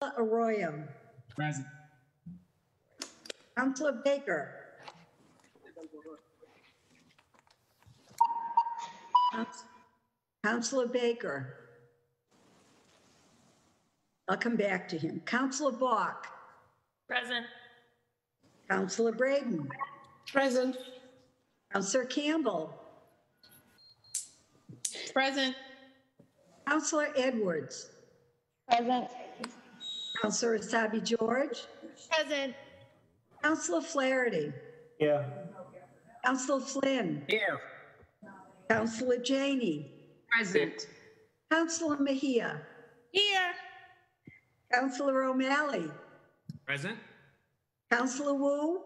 Arroyo. Present. Councilor Baker. Councilor Baker. I'll come back to him. Councilor Bach. Present. Councilor Braden. Present. Councilor Campbell. Present. Councilor Edwards. Present. Councilor Asabi George. Present. Councilor Flaherty. Here. Councilor Flynn. Here. Councilor Janey. Present. Councilor Mejia. Here. Councilor O'Malley. Present. Councilor Wu.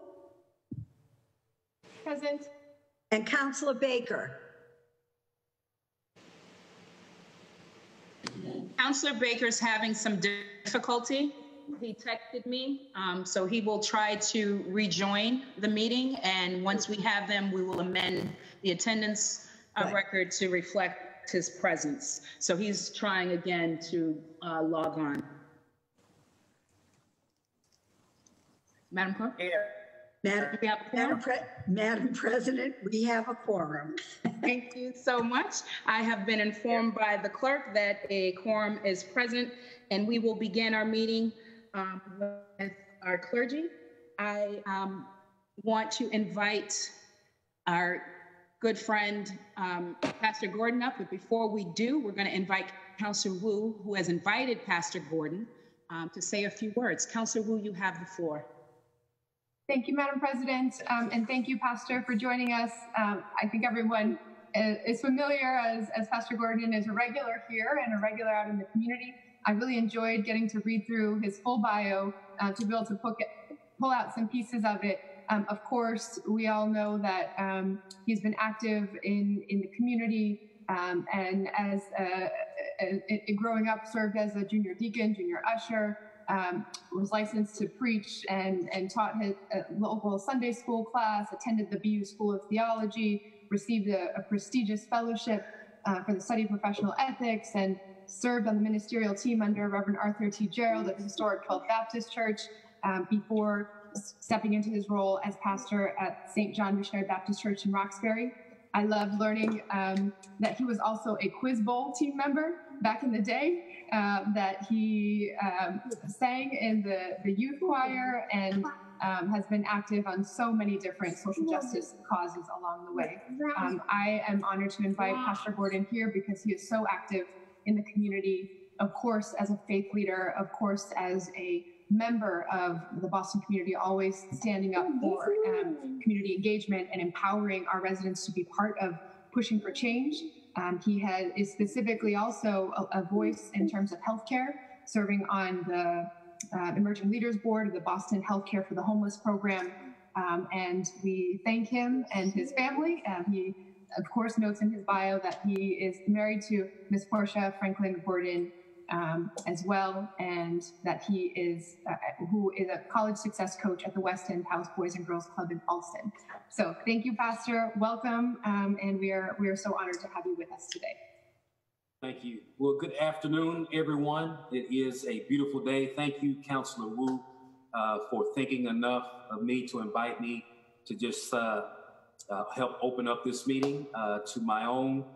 Present. And Councilor Baker. Councilor Baker's having some difficulty. He texted me, so he will try to rejoin the meeting. And once we have them, we will amend the attendance record to reflect his presence. So he's trying again to log on. Madam Clerk? Madam President, we have a quorum. Thank you so much. I have been informed by the clerk that a quorum is present, and we will begin our meeting with our clergy. I want to invite our good friend, Pastor Gordon, up. But before we do, we're going to invite Councilor Wu, who has invited Pastor Gordon, to say a few words. Councilor Wu, you have the floor. Thank you, Madam President, and thank you, Pastor, for joining us. I think everyone is familiar as Pastor Gordon is a regular here and a regular out in the community. I really enjoyed getting to read through his full bio to be able to pull out some pieces of it. Of course, we all know that he's been active in the community and as growing up served as a junior deacon, junior usher, was licensed to preach and taught his local Sunday school class, attended the BU School of Theology, received a prestigious fellowship for the study of professional ethics, and served on the ministerial team under Reverend Arthur T. Gerald at the historic 12th Baptist Church before stepping into his role as pastor at St. John Missionary Baptist Church in Roxbury. I loved learning that he was also a Quiz Bowl team member back in the day, that he sang in the youth choir and has been active on so many different social justice causes along the way. I am honored to invite Pastor Gordon here because he is so active in the community, of course, as a faith leader, of course, as a member of the Boston community, always standing up for community engagement and empowering our residents to be part of pushing for change. He is specifically also a voice in terms of healthcare, serving on the Emerging Leaders Board of the Boston Healthcare for the Homeless program. And we thank him and his family. He, of course, notes in his bio that he is married to Miss Portia Franklin Gordon as well, and that he is, who is a college success coach at the West End House Boys and Girls Club in Alston. So thank you, Pastor. Welcome, and we are so honored to have you with us today. Thank you. Well, good afternoon, everyone. It is a beautiful day. Thank you, Councilor Wu, for thinking enough of me to invite me to just help open up this meeting. To my own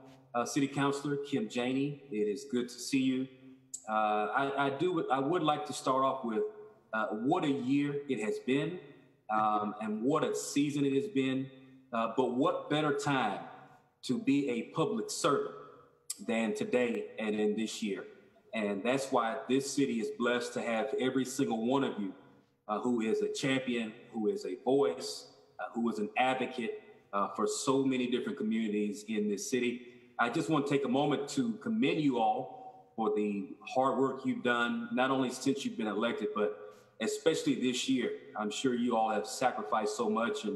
City Councilor, Kim Janey, it is good to see you. I would like to start off with what a year it has been and what a season it has been. But what better time to be a public servant than today and in this year. And that's why this city is blessed to have every single one of you who is a champion, who is a voice, who is an advocate for so many different communities in this city. I just want to take a moment to commend you all for the hard work you've done, not only since you've been elected, but especially this year. I'm sure you all have sacrificed so much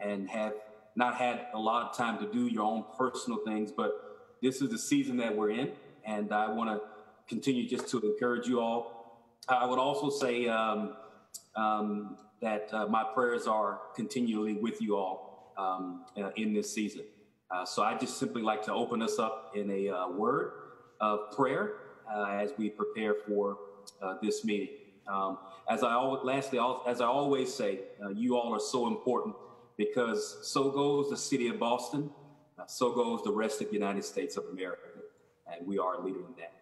and have not had a lot of time to do your own personal things, but this is the season that we're in, and I want to continue just to encourage you all. I would also say that my prayers are continually with you all in this season. So I just simply like to open us up in a word of prayer as we prepare for this meeting. As I always say, you all are so important because so goes the city of Boston, so goes the rest of the United States of America, and we are a leader in that.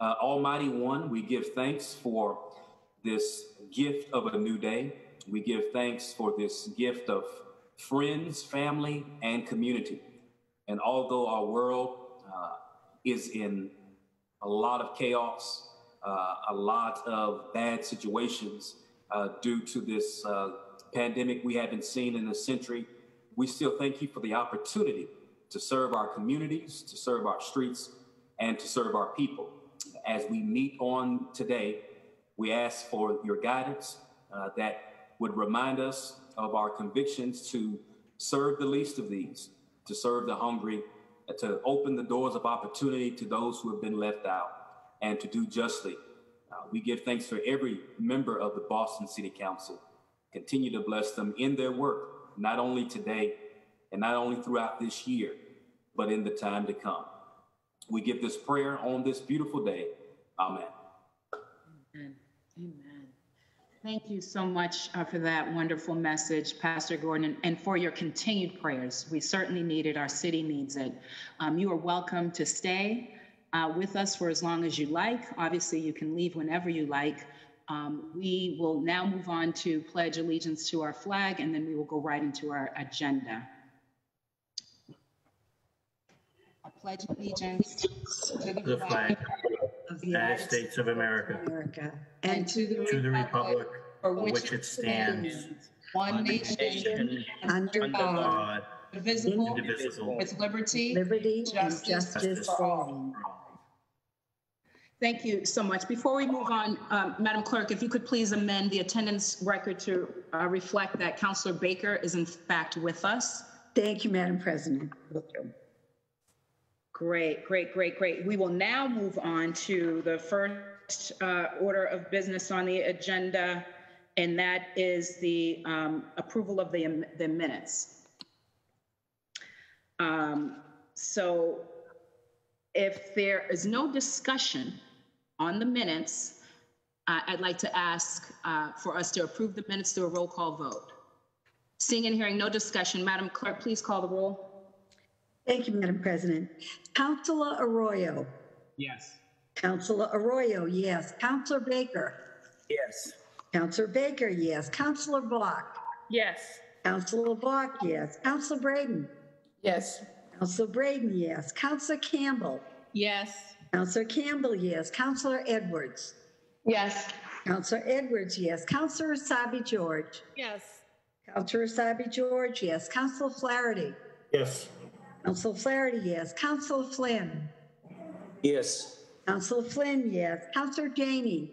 Almighty One, we give thanks for this gift of a new day. We give thanks for this gift of friends, family, and community. And although our world is in a lot of chaos, a lot of bad situations due to this pandemic we haven't seen in a century, we still thank you for the opportunity to serve our communities, to serve our streets, and to serve our people. As we meet on today, we ask for your guidance that would remind us of our convictions to serve the least of these, to serve the hungry, to open the doors of opportunity to those who have been left out, and to do justly. We give thanks for every member of the Boston City Council. Continue to bless them in their work, not only today and not only throughout this year, but in the time to come. We give this prayer on this beautiful day. Amen. Amen. Amen. Thank you so much for that wonderful message, Pastor Gordon, and for your continued prayers. We certainly need it. Our city needs it. You are welcome to stay with us for as long as you like. Obviously, you can leave whenever you like. We will now move on to pledge allegiance to our flag, and then we will go right into our agenda. I pledge allegiance to the flag Of of the United States of America, and to to the republic for for which it stands, one nation, under God, God, indivisible, indivisible, with liberty, liberty and justice justice for all. Thank you so much. Before we move on, Madam Clerk, if you could please amend the attendance record to reflect that Councilor Baker is in fact with us. Thank you, Madam President. Great, great, great, great. We will now move on to the first order of business on the agenda, and that is the approval of the minutes. So if there is no discussion on the minutes, I'd like to ask for us to approve the minutes through a roll call vote. Seeing and hearing no discussion, Madam Clerk, please call the roll. Thank you, Madam President. Councilor Arroyo. yes. Councilor Arroyo, yes. Councilor Baker. Yes. Councilor Baker, yes. Councilor Block. Yes. Councilor Block, yes. Councilor Braden. Yes. Councilor Braden, yes. Councilor Campbell. Yes. Councilor Campbell, yes. Councilor Edwards. Yes. Councilor Edwards, yes. Councilor Asabi George. Yes. Councilor Asabi George, yes. Councilor Flaherty. Yes. Councilor Flaherty, yes. Councilor Flynn. Yes. Councilor Flynn, yes. Councilor Janey.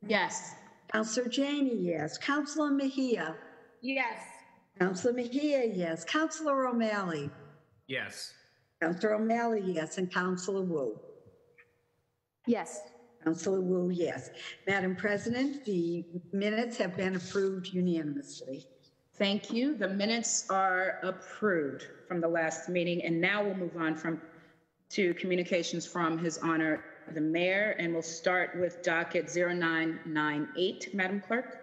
Yes. Councilor Janey, yes. Councilor Mejia. Yes. Councilor Mejia, yes. Councilor O'Malley. Yes. Councilor O'Malley, yes. And Councilor Wu. Yes. Councilor Wu, yes. Madam President, the minutes have been approved unanimously. Thank you. The minutes are approved from the last meeting, and now we'll move on to communications from His Honor the Mayor, and we'll start with docket 0998. Madam Clerk?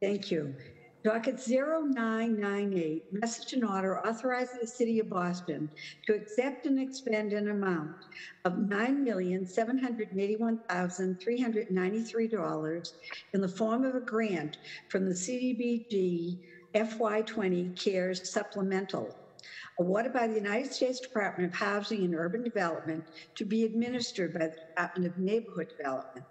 Thank you. Docket 0998, message and order authorizing the City of Boston to accept and expend an amount of $9,781,393 in the form of a grant from the CDBG FY20 CARES Supplemental, awarded by the United States Department of Housing and Urban Development to be administered by the Department of Neighborhood Development.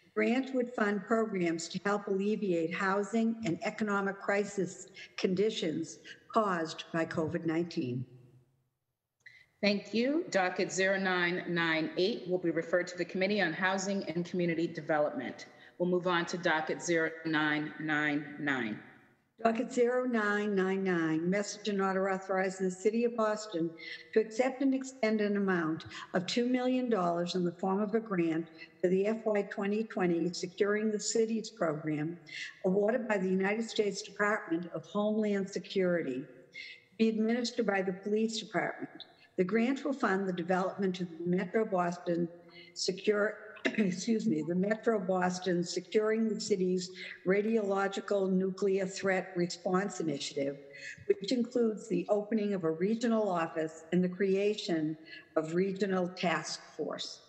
The grant would fund programs to help alleviate housing and economic crisis conditions caused by COVID-19. Thank you. Docket 0998 will be referred to the Committee on Housing and Community Development. We'll move on to docket 0999. Docket 0999, message and order authorizing the City of Boston to accept and expend an amount of $2 million in the form of a grant for the FY 2020 Securing the Cities program, awarded by the United States Department of Homeland Security, be administered by the Police Department. The grant will fund the development of the Metro Boston Secure excuse me, the Metro Boston Securing the City's Radiological Nuclear Threat Response Initiative, which includes the opening of a regional office and the creation of regional task force.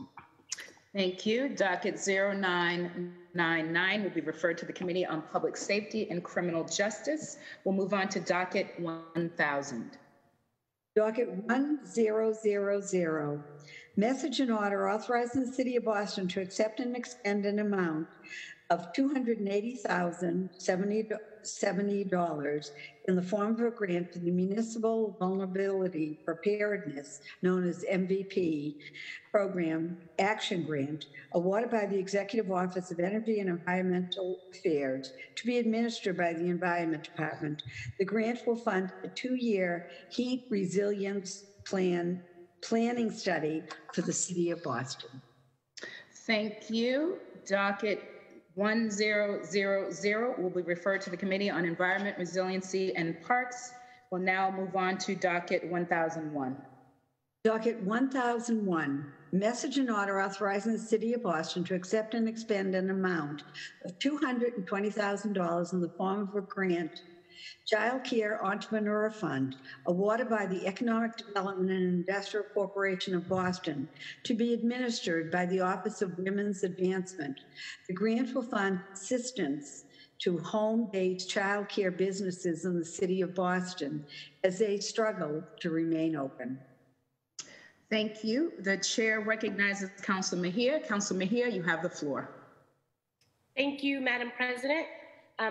Thank you. Docket 0999 will be referred to the Committee on Public Safety and Criminal Justice. We'll move on to docket 1000. Docket 1000, message and order authorizing the City of Boston to accept and expend an amount of $280,070 in the form of a grant to the Municipal Vulnerability Preparedness, known as MVP, Program Action Grant, awarded by the Executive Office of Energy and Environmental Affairs to be administered by the Environment Department. The grant will fund a 2-year heat resilience planning study for the City of Boston. Thank you. Docket 1000 will be referred to the Committee on Environment, Resiliency, and Parks. We'll now move on to docket 1001. Docket 1001, message and order authorizing the City of Boston to accept and expend an amount of $220,000 in the form of a grant, Child Care Entrepreneur Fund, awarded by the Economic Development and Industrial Corporation of Boston to be administered by the Office of Women's Advancement. The grant will fund assistance to home-based child care businesses in the City of Boston as they struggle to remain open. Thank you. The chair recognizes Councilor Mejia. Councilor Mejia, you have the floor. Thank you, Madam President.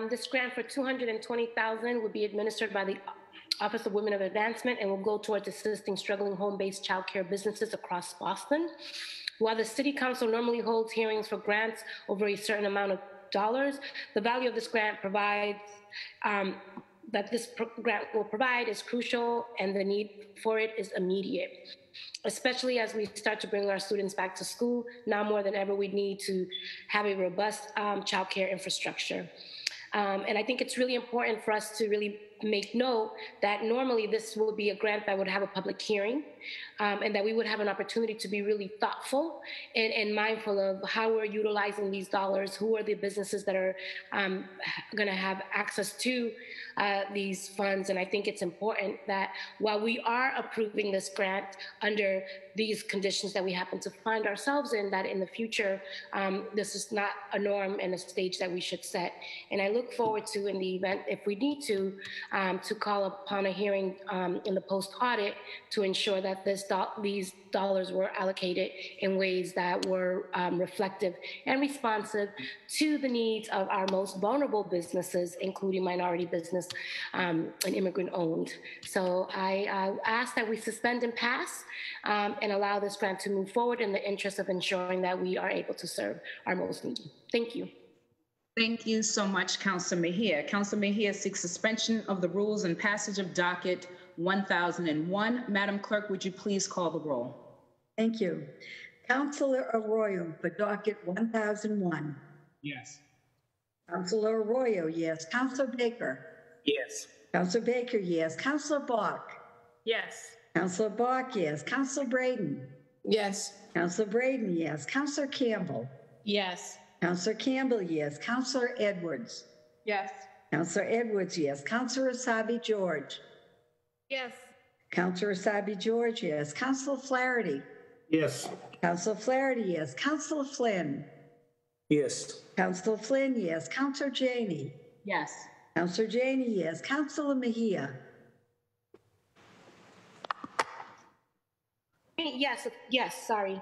This grant for $220,000 will be administered by the Office of Women of Advancement and will go towards assisting struggling home-based child care businesses across Boston. While the City Council normally holds hearings for grants over a certain amount of dollars, the value of this grant grant will provide is crucial, and the need for it is immediate, especially as we start to bring our students back to school. Now more than ever, we need to have a robust child care infrastructure. And I think it's really important for us to really make note that normally this will be a grant that would have a public hearing, and that we would have an opportunity to be really thoughtful and mindful of how we're utilizing these dollars, who are the businesses that are going to have access to these funds. And I think it's important that while we are approving this grant under these conditions that we happen to find ourselves in, that in the future, this is not a norm and a stage that we should set. And I look forward to, in the event, if we need to call upon a hearing in the post-audit to ensure that these dollars were allocated in ways that were reflective and responsive to the needs of our most vulnerable businesses, including minority business and immigrant-owned. So I ask that we suspend and pass and allow this grant to move forward in the interest of ensuring that we are able to serve our most needy. Thank you. Thank you so much, Councilor Mejia. Councilor Mejia seeks suspension of the rules and passage of docket 1001. Madam Clerk, would you please call the roll? Thank you. Councilor Arroyo for docket 1001. Yes. Councilor Arroyo, yes. Councilor Baker. Yes. Councilor Baker, yes. Councilor Bach. Yes. Councilor Bach, yes. Councilor Braden. Yes. Councilor Braden, yes. Councilor Campbell. Yes. Councilor Campbell, yes. Councilor Edwards. Yes. Councilor Edwards, yes. Councilor Asabi George. Yes. Councilor Asabi George, yes. Councilor Flaherty. Yes. Councilor Flaherty, yes. Councilor Flynn. Yes. Councilor Flynn, yes. Councilor Janey. Yes. Councilor Janey, yes. Councilor Mejia. Yes, sorry.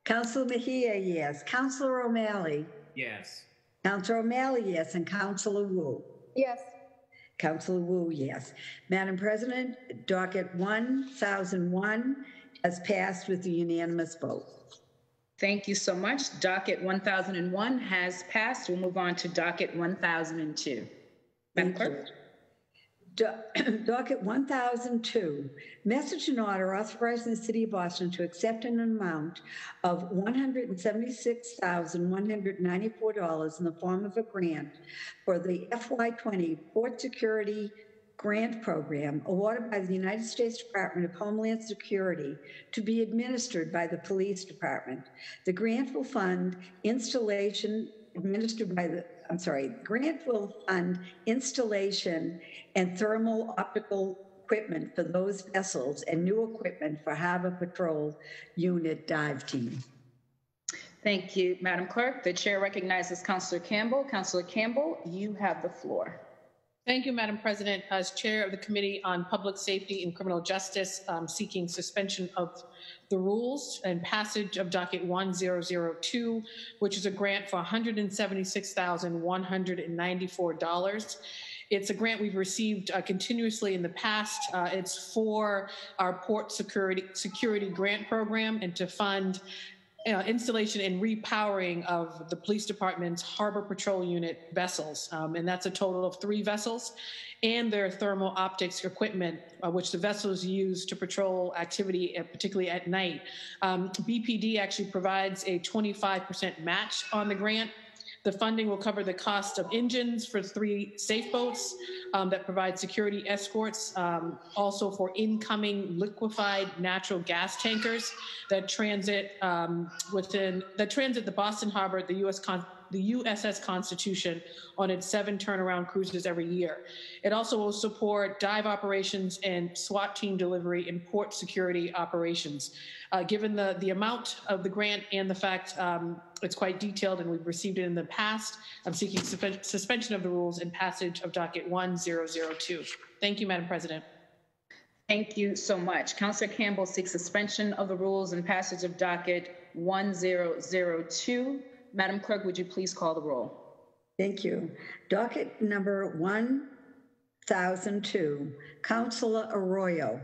Councilor Mejia, yes. Councilor O'Malley. Yes. Councilor O'Malley, yes. And Councilor Wu. Yes. Councilor Wu, yes. Madam President, docket 1001 has passed with a unanimous vote. Thank you so much. Docket 1001 has passed. We'll move on to docket 1002. Madam Clerk? Docket 1002, message and order authorizing the City of Boston to accept an amount of $176,194 in the form of a grant for the FY20 Port Security grant program awarded by the United States Department of Homeland Security to be administered by the Police Department. The grant will fund installation installation and thermal optical equipment for those vessels and new equipment for Harbor Patrol Unit dive team. Thank you, Madam Clerk. The chair recognizes Councilor Campbell. Councilor Campbell, you have the floor. Thank you, Madam President. As Chair of the Committee on Public Safety and Criminal Justice, seeking suspension of the rules and passage of docket 1002, which is a grant for $176,194. It's a grant we've received continuously in the past. It's for our port security grant program and to fund installation and repowering of the police department's Harbor Patrol Unit vessels. And that's a total of 3 vessels and their thermal optics equipment, which the vessels use to patrol activity, particularly at night. BPD actually provides a 25% match on the grant. The funding will cover the cost of engines for 3 safe boats that provide security escorts, also for incoming liquefied natural gas tankers that transit the Boston Harbor, the USS Constitution on its 7 turnaround cruises every year. It also will support dive operations and SWAT team delivery in port security operations. Given the amount of the grant and the fact it's quite detailed and we've received it in the past, I'm seeking suspension of the rules and passage of docket 1002. Thank you, Madam President. Thank you so much. Councilor Campbell seeks suspension of the rules and passage of docket 1002. Madam Clerk, would you please call the roll? Thank you. Docket number 1002, Councilor Arroyo.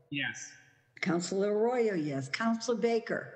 Yes. Councilor Arroyo, yes. Councilor Baker.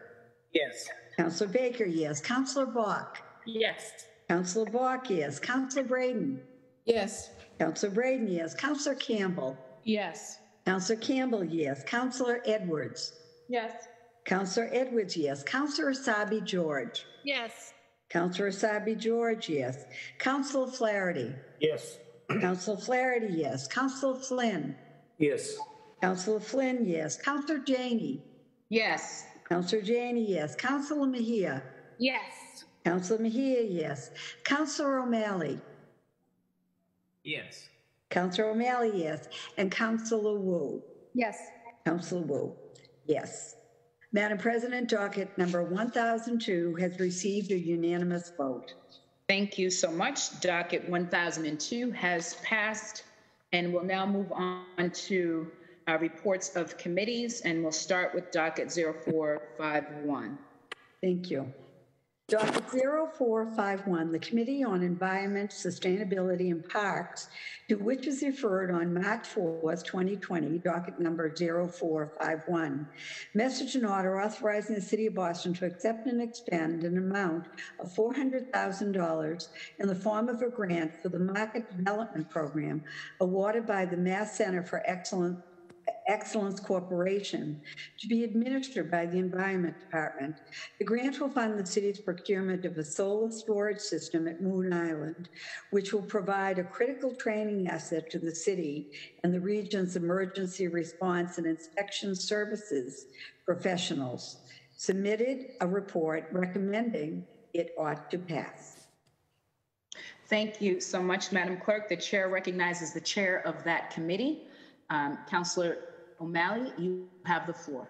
Yes. Councilor Baker, yes. Councilor Bach. Yes. Councilor Bach, yes. Councilor Braden. Yes. Councilor Braden, yes. Councilor Campbell. Yes. Councilor Campbell, yes. Councilor Edwards. Yes. Councilor Edwards, yes. Councilor Asabi George. Yes. Councilor Asabi George, yes. Councilor Flaherty. Yes. Councilor Flaherty, yes. Councilor Flynn. Yes. Councilor Flynn, yes. Councilor Janey. Yes. Councilor Janey, yes. Councilor Mejia. Yes. Councilor Mejia, yes. Councilor O'Malley. Yes. Councilor O'Malley, yes. And Councilor Wu. Yes. Councilor Wu, yes. Madam President, docket number 1002 has received a unanimous vote. Thank you so much. Docket 1002 has passed, and we'll now move on to reports of committees, and we'll start with docket 0451. Thank you. Docket 0451, the Committee on Environment, Sustainability, and Parks, to which is referred on March 4th, 2020, docket number 0451. Message and order authorizing the City of Boston to accept and expend an amount of $400,000 in the form of a grant for the Market Development Program awarded by the Mass Center for Excellence Corporation to be administered by the Environment Department. The grant will fund the city's procurement of a solar storage system at Moon Island, which will provide a critical training asset to the city and the region's emergency response and inspection services professionals. Submitted a report recommending it ought to pass. Thank you so much, Madam Clerk. The chair recognizes the chair of that committee. Councilor O'Malley, you have the floor.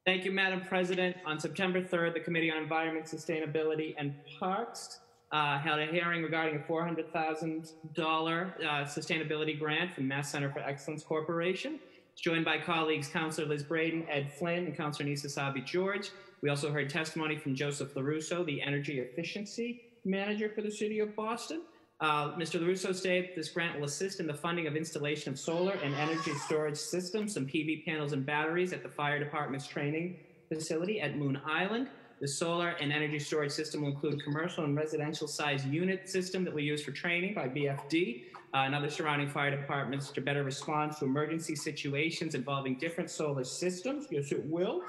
Thank you, Madam President. On September 3rd, the Committee on Environment, Sustainability, and Parks held a hearing regarding a $400,000 sustainability grant from Mass Center for Excellence Corporation. It's joined by colleagues Councilor Liz Braden, Ed Flynn, and Councilor Nisa Sabi George. We also heard testimony from Joseph LaRusso, the Energy Efficiency Manager for the City of Boston. Mr. LaRusso stated this grant will assist in the funding of installation of solar and energy storage systems, some PV panels and batteries at the fire department's training facility at Moon Island. The solar and energy storage system will include commercial and residential size unit system that we use for training by BFD and other surrounding fire departments to better respond to emergency situations involving different solar systems. Yes, it will.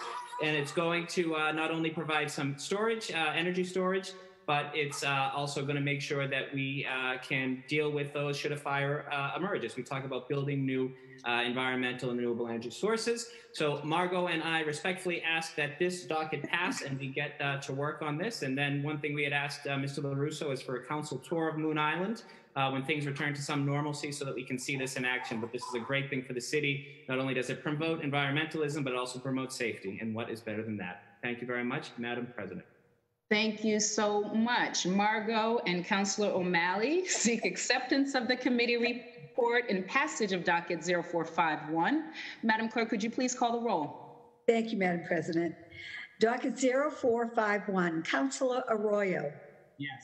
And it's going to not only provide some storage, energy storage, but it's also going to make sure that we can deal with those should a fire emerge, as we talk about building new environmental and renewable energy sources. So Margot and I respectfully ask that this docket pass and we get to work on this. And then one thing we had asked Mr. LaRusso is for a council tour of Moon Island when things return to some normalcy so that we can see this in action. But this is a great thing for the city. Not only does it promote environmentalism, but it also promotes safety. And what is better than that? Thank you very much, Madam President. Thank you so much. Margot and Councilor O'Malley seek acceptance of the committee report and passage of docket 0451. Madam Clerk, could you please call the roll? Thank you, Madam President. Docket 0451, Councilor Arroyo. Yes.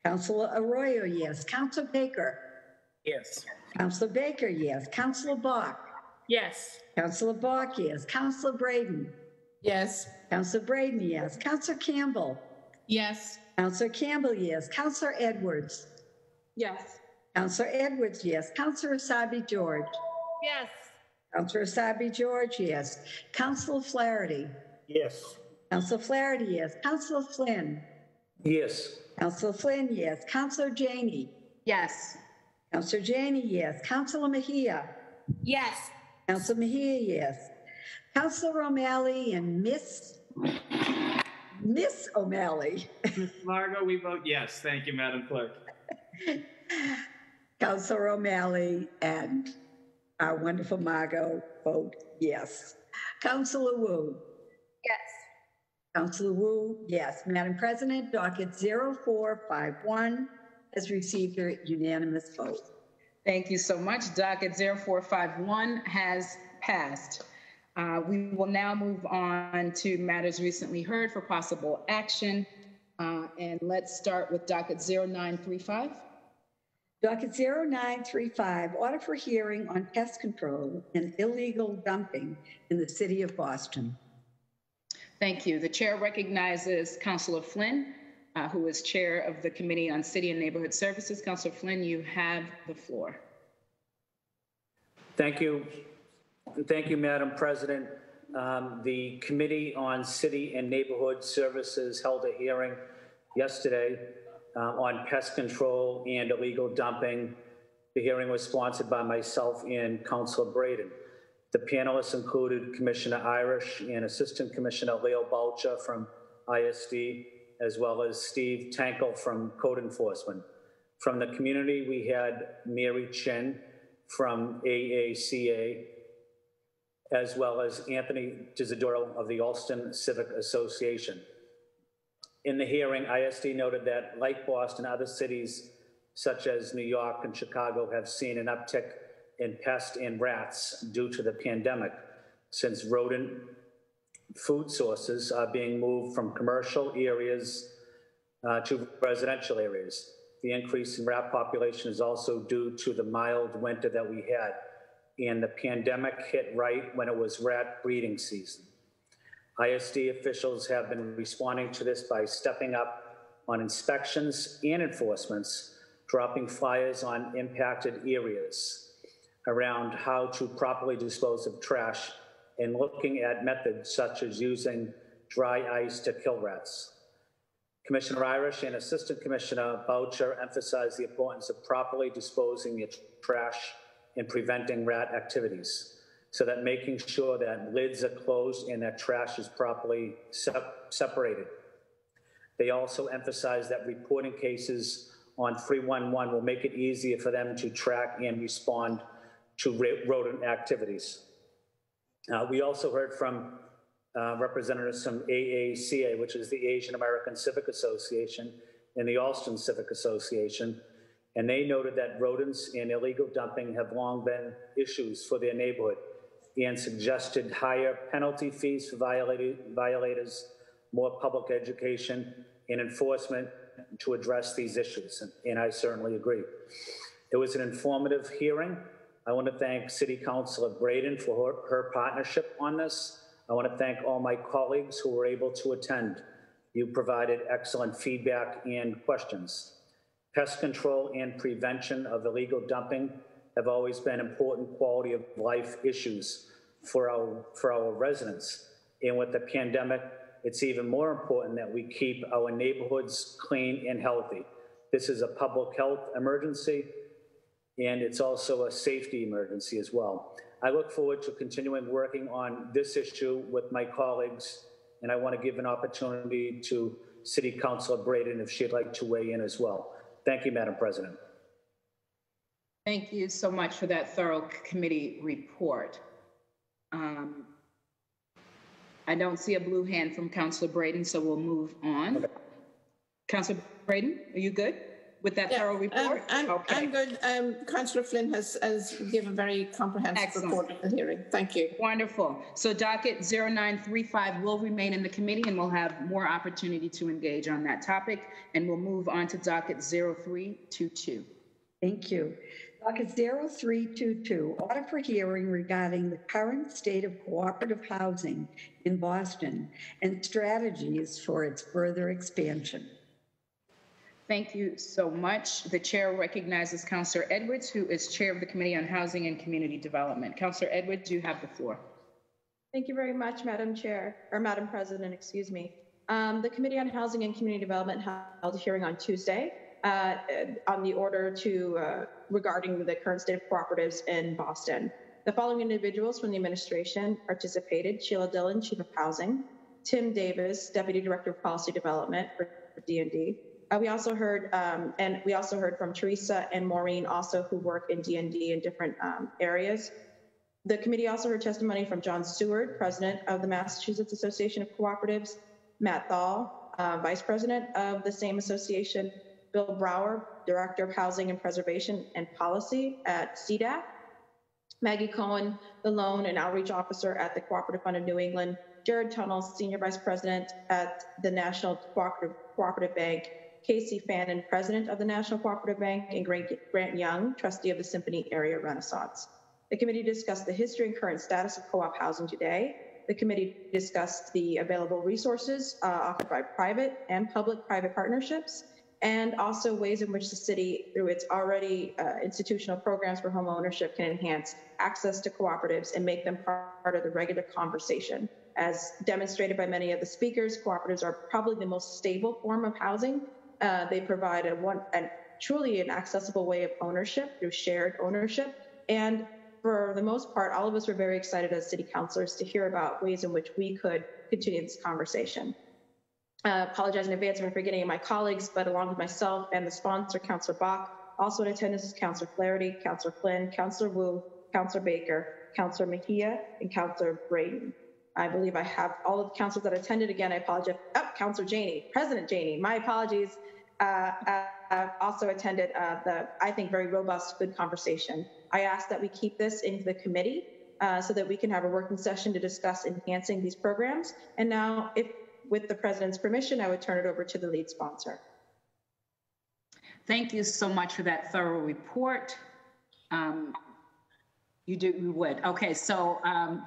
Councilor Arroyo, yes. Councilor Baker. Yes. Councilor Baker, yes. Councilor Bach. Yes. Councilor Bach, yes. Councilor Braden. Yes. Councilor Braden, yes. Councilor Campbell. Yes. Councilor Campbell, yes. Councilor Edwards. Yes. Councilor Edwards, yes. Councilor Asabi George. Yes. Councilor Asabi George, yes. Councilor Flaherty. Yes. Councilor Flaherty, yes. Councilor Flynn. Yes. Councilor Flynn, yes. Councilor Janey. Yes. Councilor Janey, yes. Councilor Mejia. Yes. Councilor Mejia, yes. Councilor O'Malley and Miss O'Malley. Ms. Margot, we vote yes. Thank you, Madam Clerk. Councilor O'Malley and our wonderful Margot vote yes. Councilor Wu. Yes. Councilor Wu, yes. Madam President, docket 0451 has received a unanimous vote. Thank you so much. Docket 0451 has passed. We will now move on to matters recently heard for possible action. And let's start with docket 0935. Docket 0935, order for hearing on pest control and illegal dumping in the city of Boston. Thank you. The chair recognizes Councilor Flynn, who is chair of the Committee on City and Neighborhood Services. Councilor Flynn, you have the floor. Thank you. Thank you, Madam President. The Committee on City and Neighborhood Services held a hearing yesterday on pest control and illegal dumping. The hearing was sponsored by myself and Councilor Braden. The panelists included Commissioner Irish and Assistant Commissioner Leo Boucher from ISD, as well as Steve Tankel from Code Enforcement. From the community, we had Mary Chin from AACA, as well as Anthony Disidoro of the Alston Civic Association. In the hearing, ISD noted that, like Boston, other cities such as New York and Chicago have seen an uptick in pests and rats due to the pandemic, since rodent food sources are being moved from commercial areas to residential areas. The increase in rat population is also due to the mild winter that we had, and the pandemic hit right when it was rat breeding season. ISD officials have been responding to this by stepping up on inspections and enforcements, dropping flyers on impacted areas around how to properly dispose of trash, and looking at methods such as using dry ice to kill rats. Commissioner Irish and Assistant Commissioner Boucher emphasized the importance of properly disposing of trash and preventing rat activities, so that making sure that lids are closed and that trash is properly separated. They also emphasized that reporting cases on 311 will make it easier for them to track and respond to rodent activities. We also heard from representatives from AACA, which is the Asian American Civic Association, and the Alston Civic Association, and they noted that rodents and illegal dumping have long been issues for their neighborhood, and suggested higher penalty fees for violators, more public education and enforcement to address these issues, and I certainly agree. It was an informative hearing. I want to thank City Councilor Braden for her partnership on this. I want to thank all my colleagues who were able to attend. You provided excellent feedback and questions. Pest control and prevention of illegal dumping have always been important quality of life issues for our residents. And with the pandemic, it's even more important that we keep our neighborhoods clean and healthy. This is a public health emergency, and it's also a safety emergency as well. I look forward to continuing working on this issue with my colleagues, and I want to give an opportunity to City Councilor Braden if she'd like to weigh in as well. Thank you, Madam President. Thank you so much for that thorough committee report. I don't see a blue hand from Councilor Braden, so we'll move on. Okay. Councilor Braden, are you good with that thorough report? I'm good. Councillor Flynn has given a very comprehensive report of the hearing. Thank you. Wonderful. So docket 0935 will remain in the committee, and we'll have more opportunity to engage on that topic. And we'll move on to docket 0322. Thank you. Docket 0322, order for hearing regarding the current state of cooperative housing in Boston and strategies for its further expansion. Thank you so much. The chair recognizes Councillor Edwards, who is chair of the Committee on Housing and Community Development. Councillor Edwards, you have the floor. Thank you very much, Madam Chair, or Madam President, excuse me. The Committee on Housing and Community Development held a hearing on Tuesday on the order regarding the current state of cooperatives in Boston. The following individuals from the administration participated: Sheila Dillon, Chief of Housing; Tim Davis, Deputy Director of Policy Development for D&D. We also heard from Teresa and Maureen, also who work in D&D in different areas. The committee also heard testimony from John Seward, President of the Massachusetts Association of Cooperatives; Matt Thal, Vice President of the same association; Bill Brower, Director of Housing and Preservation and Policy at CDAP; Maggie Cohen, the Loan and Outreach Officer at the Cooperative Fund of New England; Jared Tunnell, Senior Vice President at the National Cooperative Bank; Casey Fannin, President of the National Cooperative Bank; and Grant Young, Trustee of the Symphony Area Renaissance. The committee discussed the history and current status of co-op housing today. The committee discussed the available resources offered by private and public-private partnerships, and also ways in which the city, through its already institutional programs for home ownership, can enhance access to cooperatives and make them part of the regular conversation. As demonstrated by many of the speakers, cooperatives are probably the most stable form of housing. They provide truly an accessible way of ownership through shared ownership. And for the most part, all of us were very excited as city councilors to hear about ways in which we could continue this conversation. Apologize in advance for forgetting my colleagues, but along with myself and the sponsor, Councillor Bach, also in attendance is Councillor Flaherty, Councillor Flynn, Councillor Wu, Councillor Baker, Councillor Mejia, and Councillor Braden. I believe I have all of the councilors that attended. Again, I apologize. Oh, Councillor Janey, President Janey, my apologies. Also attended the, I think, very robust, good conversation. I ask that we keep this into the committee so that we can have a working session to discuss enhancing these programs. And now, with the president's permission, I would turn it over to the lead sponsor. Thank you so much for that thorough report. You would. Okay, so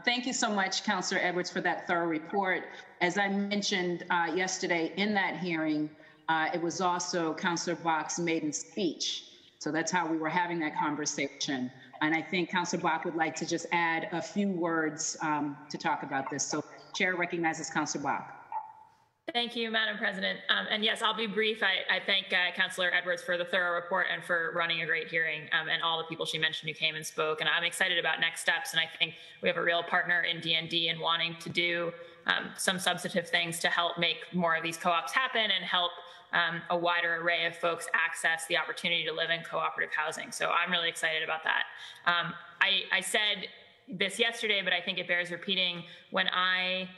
thank you so much, Councillor Edwards, for that thorough report. As I mentioned yesterday in that hearing, it was also Councillor Bach's maiden speech. So that's how we were having that conversation. And I think Councillor Bach would like to just add a few words to talk about this. So Chair recognizes Councillor Bach. Thank you, Madam President. And yes, I'll be brief. I thank Councillor Edwards for the thorough report and for running a great hearing, and all the people she mentioned who came and spoke. And I'm excited about next steps. And I think we have a real partner in D&D and wanting to do some substantive things to help make more of these co-ops happen and help a wider array of folks access the opportunity to live in cooperative housing. So I'm really excited about that. I said this yesterday, but I think it bears repeating. When I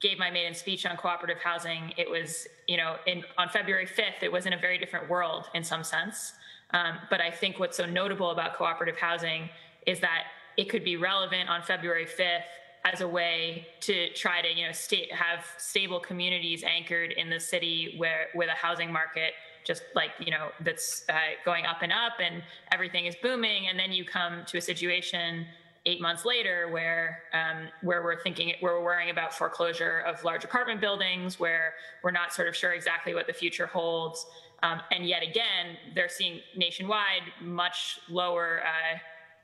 gave my maiden speech on cooperative housing, it was, on February 5th, it was in a very different world in some sense. But I think what's so notable about cooperative housing is that it could be relevant on February 5th as a way to try to, have stable communities anchored in the city with a housing market just like, that's going up and up and everything is booming. And then you come to a situation 8 months later where we're worrying about foreclosure of large apartment buildings, where we're not sort of sure exactly what the future holds. And yet again, they're seeing nationwide much lower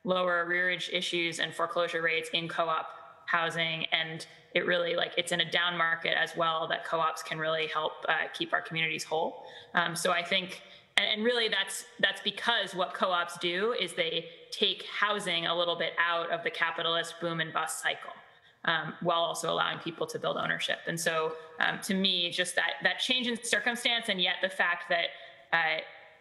arrearage issues and foreclosure rates in co-op housing, and it really, like, it's in a down market as well, that co-ops can really help keep our communities whole. So I think, and really that's because what co-ops do is they take housing a little bit out of the capitalist boom and bust cycle, while also allowing people to build ownership. And so to me, just that change in circumstance, and yet the fact that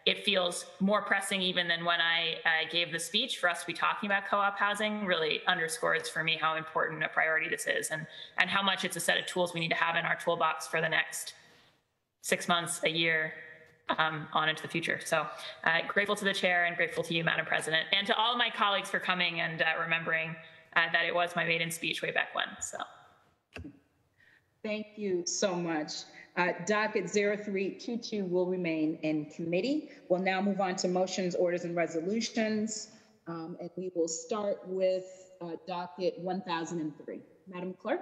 it feels more pressing even than when I gave the speech for us to be talking about co-op housing, really underscores for me how important a priority this is, and how much it's a set of tools we need to have in our toolbox for the next 6 months, a year, on into the future. So grateful to the chair and grateful to you, Madam President, and to all of my colleagues for coming and remembering that it was my maiden speech way back when. So thank you so much. Docket 0322 will remain in committee. We'll now move on to motions, orders, and resolutions. And we will start with docket 1003. Madam Clerk.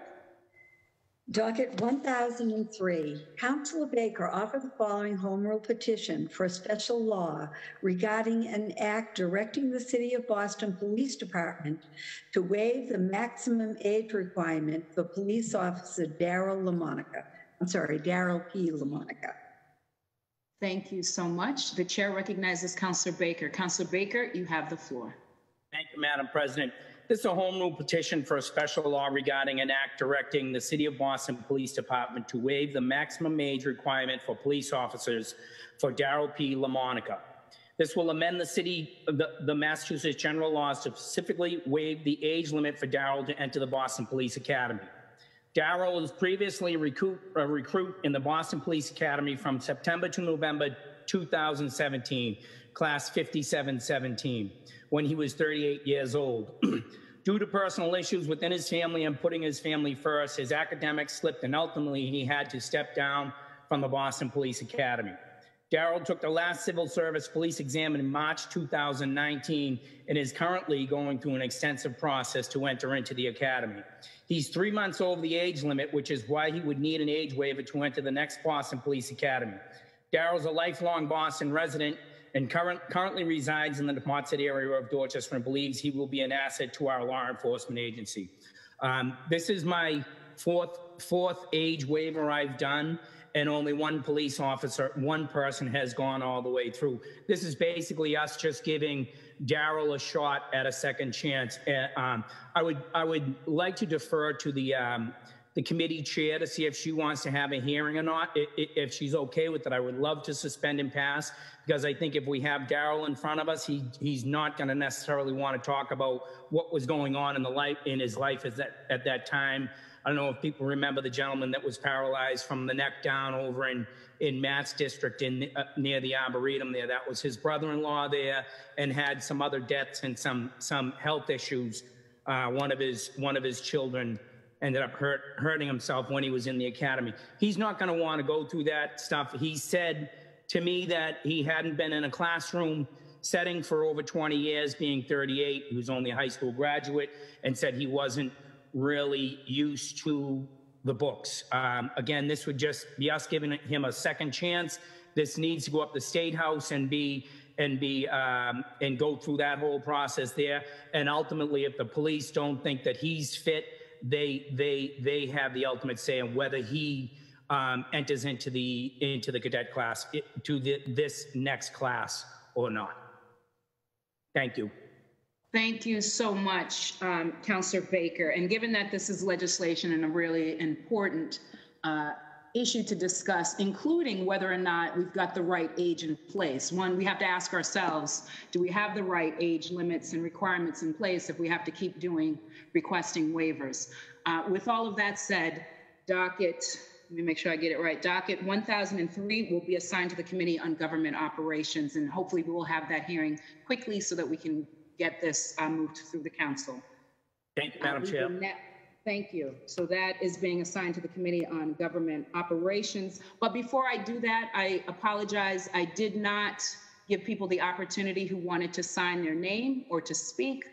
Docket 1003, Councilor Baker offered the following home rule petition for a special law regarding an act directing the City of Boston Police Department to waive the maximum age requirement for police officer Darryl P. LaMonica. Thank you so much. The chair recognizes Councilor Baker. Councilor Baker, you have the floor. Thank you, Madam President. This is a home rule petition for a special law regarding an act directing the City of Boston Police Department to waive the maximum age requirement for police officers for Darryl P. LaMonica. This will amend the Massachusetts general laws to specifically waive the age limit for Darryl to enter the Boston Police Academy. Darryl was previously a recruit in the Boston Police Academy from September to November 2017, class 5717, when he was 38 years old. Due to personal issues within his family and putting his family first, his academics slipped, and ultimately he had to step down from the Boston Police Academy. Darryl took the last civil service police exam in March 2019 and is currently going through an extensive process to enter into the academy. He's 3 months over the age limit, which is why he would need an age waiver to enter the next Boston Police Academy. Darryl's a lifelong Boston resident and currently resides in the Demotsett area of Dorchester and believes he will be an asset to our law enforcement agency. This is my fourth age waiver I've done, and only one person has gone all the way through. This is basically us just giving Darryl a shot at a second chance. I would like to defer to the committee chair to see if she wants to have a hearing or not. If she's okay with it, I would love to suspend and pass, because I think if we have Darryl in front of us, he's not going to necessarily want to talk about what was going on in his life at that time. I don't know if people remember the gentleman that was paralyzed from the neck down over in Matt's district near the Arboretum there. That was his brother-in-law there, and had some other deaths and some health issues. One of his children ended up hurting himself when he was in the academy. He's not going to want to go through that stuff. He said to me that he hadn't been in a classroom setting for over 20 years, being 38. He was only a high school graduate, and said he wasn't really used to the books. Again, this would just be us giving him a second chance. This needs to go up the State House and go through that whole process there. And ultimately, if the police don't think that he's fit, they have the ultimate say on whether he enters into the cadet class, this next class or not. Thank you. Thank you so much, Councilor Baker. And given that this is legislation and a really important issue to discuss, including whether or not we've got the right age in place. One, we have to ask ourselves, do we have the right age limits and requirements in place if we have to keep requesting waivers? With all of that said, docket, let me make sure I get it right, docket 1003 will be assigned to the Committee on Government Operations, and hopefully we will have that hearing quickly so that we can get this moved through the council. Thank you, Madam Chair. Thank you. So that is being assigned to the Committee on Government Operations. But before I do that, I apologize. I did not give people the opportunity who wanted to sign their name or to speak.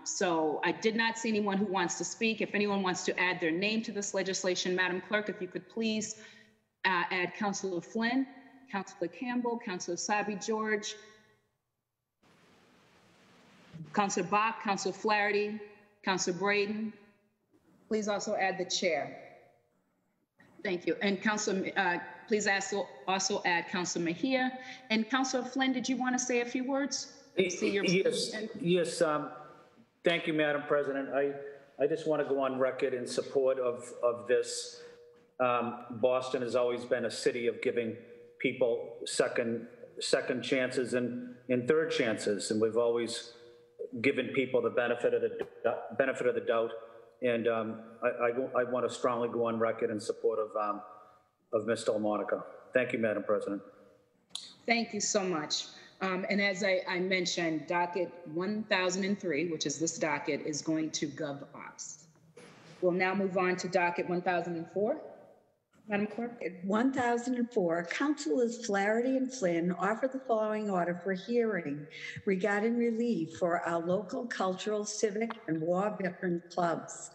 So I did not see anyone who wants to speak. If anyone wants to add their name to this legislation, Madam Clerk, if you could please add Councilor Flynn, Councilor Campbell, Councilor Sabi George, Councilor Bach, Councilor Flaherty, Councilor Braden, Please also add the chair. Thank you. And please also add Councilor Mejia. And Councilor Flynn, did you want to say a few words? Yes. Thank you, Madam President. I just want to go on record in support of this. Boston has always been a city of giving people second chances and third chances, and we've always given people the benefit of the doubt. And I want to strongly go on record in support of Ms. Delmonico. Thank you, Madam President. Thank you so much. And as I mentioned, docket 1003, which is this docket, is going to GovOps. We'll now move on to docket 1004. Madam Clerk. 1004, Councilors Flaherty and Flynn offer the following order for hearing regarding relief for our local cultural, civic, and war veteran clubs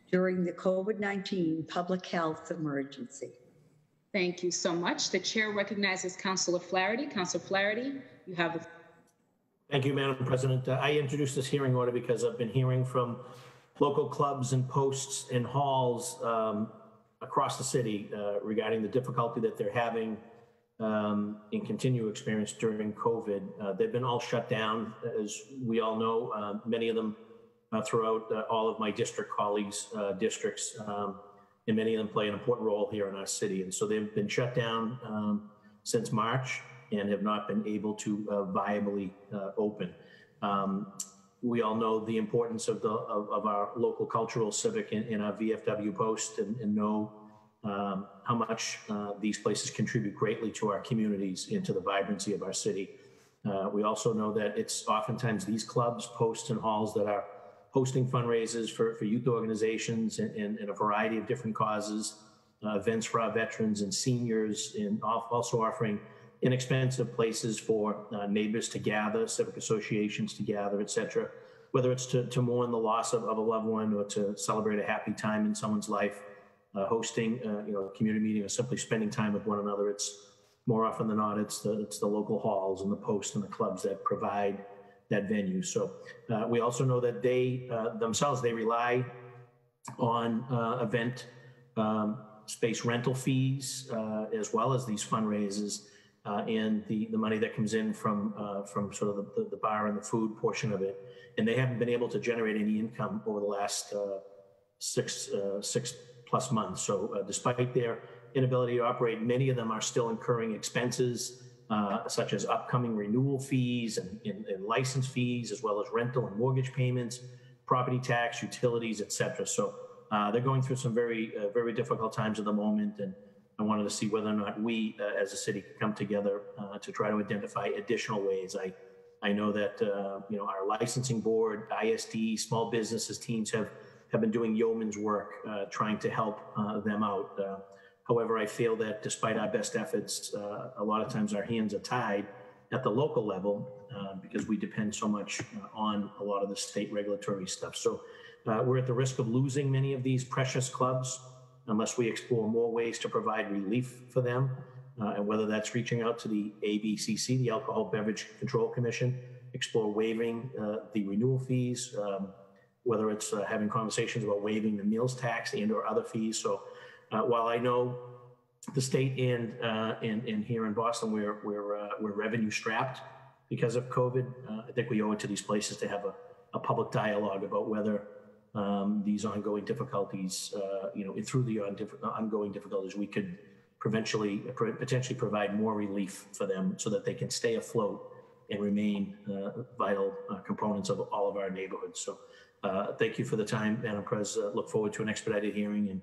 during the COVID-19 public health emergency. Thank you so much. The chair recognizes Councilor Flaherty. Councilor Flaherty, you have the. Thank you, Madam President. I introduced this hearing order because I've been hearing from local clubs and posts and halls across the city regarding the difficulty that they're having and continue to experience during COVID. They've been all shut down, as we all know, many of them throughout all of my district colleagues' districts, and many of them play an important role here in our city. And so they've been shut down since March and have not been able to viably open. We all know the importance of our local cultural, civic, and our VFW post, and know how much these places contribute greatly to our communities and to the vibrancy of our city. We also know that it's oftentimes these clubs, posts, and halls that are hosting fundraisers for youth organizations and a variety of different causes, events for our veterans and seniors, and also offering inexpensive places for neighbors to gather, civic associations to gather, et cetera, whether it's to mourn the loss of a loved one or to celebrate a happy time in someone's life, hosting a community meeting or simply spending time with one another. It's more often than not, it's the local halls and the posts and the clubs that provide that venue. So we also know that they themselves, they rely on event space rental fees as well as these fundraisers and the money that comes in from sort of the bar and the food portion of it. And they haven't been able to generate any income over the last six plus months. So despite their inability to operate, many of them are still incurring expenses such as upcoming renewal fees and license fees, as well as rental and mortgage payments, property tax, utilities, et cetera. So they're going through some very difficult times at the moment. And I wanted to see whether or not we as a city could come together to try to identify additional ways. I know that our licensing board, ISD, small businesses teams have been doing yeoman's work trying to help them out. However, I feel that despite our best efforts, a lot of times our hands are tied at the local level because we depend so much on a lot of the state regulatory stuff. So we're at the risk of losing many of these precious clubs unless we explore more ways to provide relief for them. And whether that's reaching out to the ABCC, the Alcohol Beverage Control Commission, explore waiving the renewal fees, whether it's having conversations about waiving the meals tax and or other fees. So while I know the state and here in Boston, we're revenue strapped because of COVID, I think we owe it to these places to have a public dialogue about whether these ongoing difficulties, through the ongoing difficulties, we could potentially provide more relief for them so that they can stay afloat and remain vital components of all of our neighborhoods. So thank you for the time, Madam Pres. Look forward to an expedited hearing and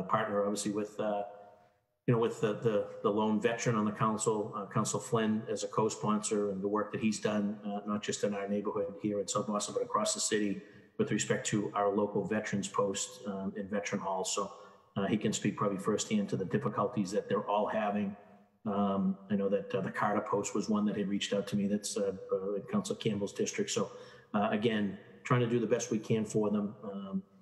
partner obviously with the lone veteran on the council, Council Flynn, as a co-sponsor, and the work that he's done, not just in our neighborhood here in South Boston, but across the city with respect to our local veterans post and veteran halls. So he can speak probably firsthand to the difficulties that they're all having. I know that the Carter post was one that had reached out to me. That's in Council Campbell's district. So again, trying to do the best we can for them.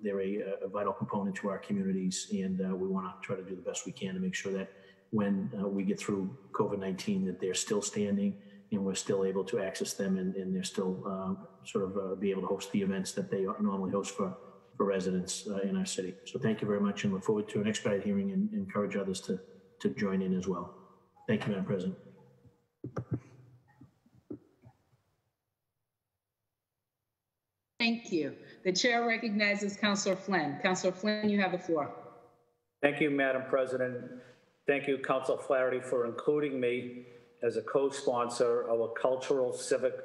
They're a vital component to our communities, and we want to try to do the best we can to make sure that when we get through COVID-19, that they're still standing and we're still able to access them, and they're still be able to host the events that they normally host for residents in our city. So thank you very much, and look forward to an expedited hearing and encourage others to join in as well. Thank you, Madam President. Thank you. The chair recognizes Councilor Flynn. Councilor Flynn, you have the floor. Thank you, Madam President. Thank you, Council Flaherty, for including me as a co-sponsor. Our cultural, civic,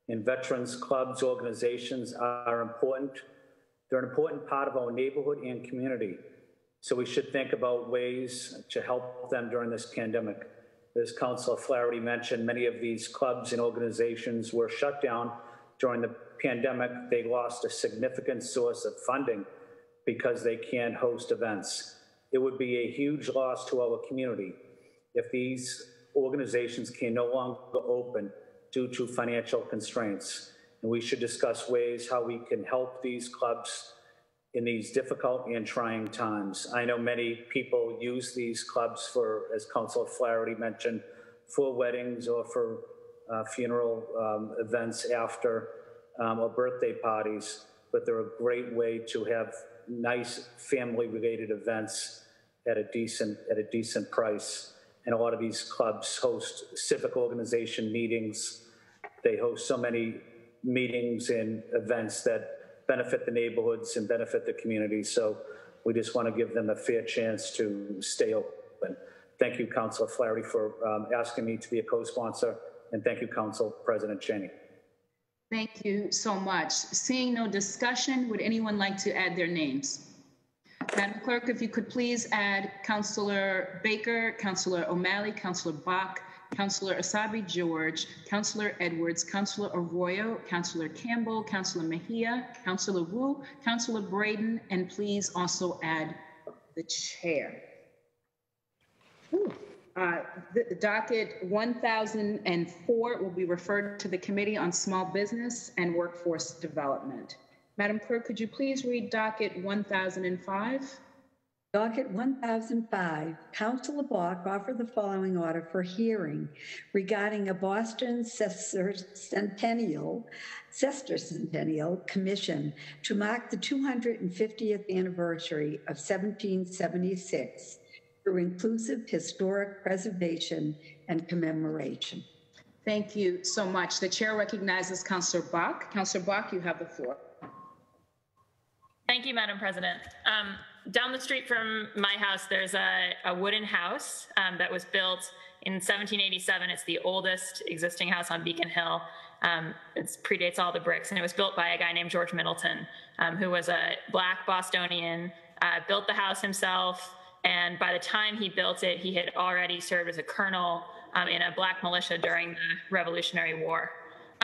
and veterans clubs organizations are important. They're an important part of our neighborhood and community. So we should think about ways to help them during this pandemic. As Councilor Flaherty mentioned, many of these clubs and organizations were shut down during the pandemic. They lost a significant source of funding because they can't host events. It would be a huge loss to our community if these organizations can no longer open due to financial constraints. And we should discuss ways how we can help these clubs in these difficult and trying times. I know many people use these clubs for, as Councilor Flaherty mentioned, for weddings or for funeral events after or birthday parties, but they're a great way to have nice family-related events at a decent price. And a lot of these clubs host civic organization meetings. They host so many meetings and events that benefit the neighborhoods and benefit the community. So we just want to give them a fair chance to stay open. Thank you, Councilor Flaherty, for asking me to be a co-sponsor. And thank you, Council President Cheney. Thank you so much. Seeing no discussion, would anyone like to add their names? Madam Clerk, if you could please add Councilor Baker, Councilor O'Malley, Councilor Bach, Councilor Asabi George, Councilor Edwards, Councilor Arroyo, Councilor Campbell, Councilor Mejia, Councilor Wu, Councilor Braden, and please also add the chair. The docket 1004 will be referred to the Committee on Small Business and Workforce Development. Madam Clerk, could you please read docket 1005? Docket 1005, Councilor Bach offered the following order for hearing regarding a Boston Sesquicentennial Commission to mark the 250th anniversary of 1776 through inclusive historic preservation and commemoration. Thank you so much. The chair recognizes Councilor Bach. Councilor Bach, you have the floor. Thank you, Madam President. Down the street from my house, there's a wooden house that was built in 1787. It's the oldest existing house on Beacon Hill. It predates all the bricks, and it was built by a guy named George Middleton, who was a Black Bostonian, built the house himself, and by the time he built it, he had already served as a colonel in a Black militia during the Revolutionary War.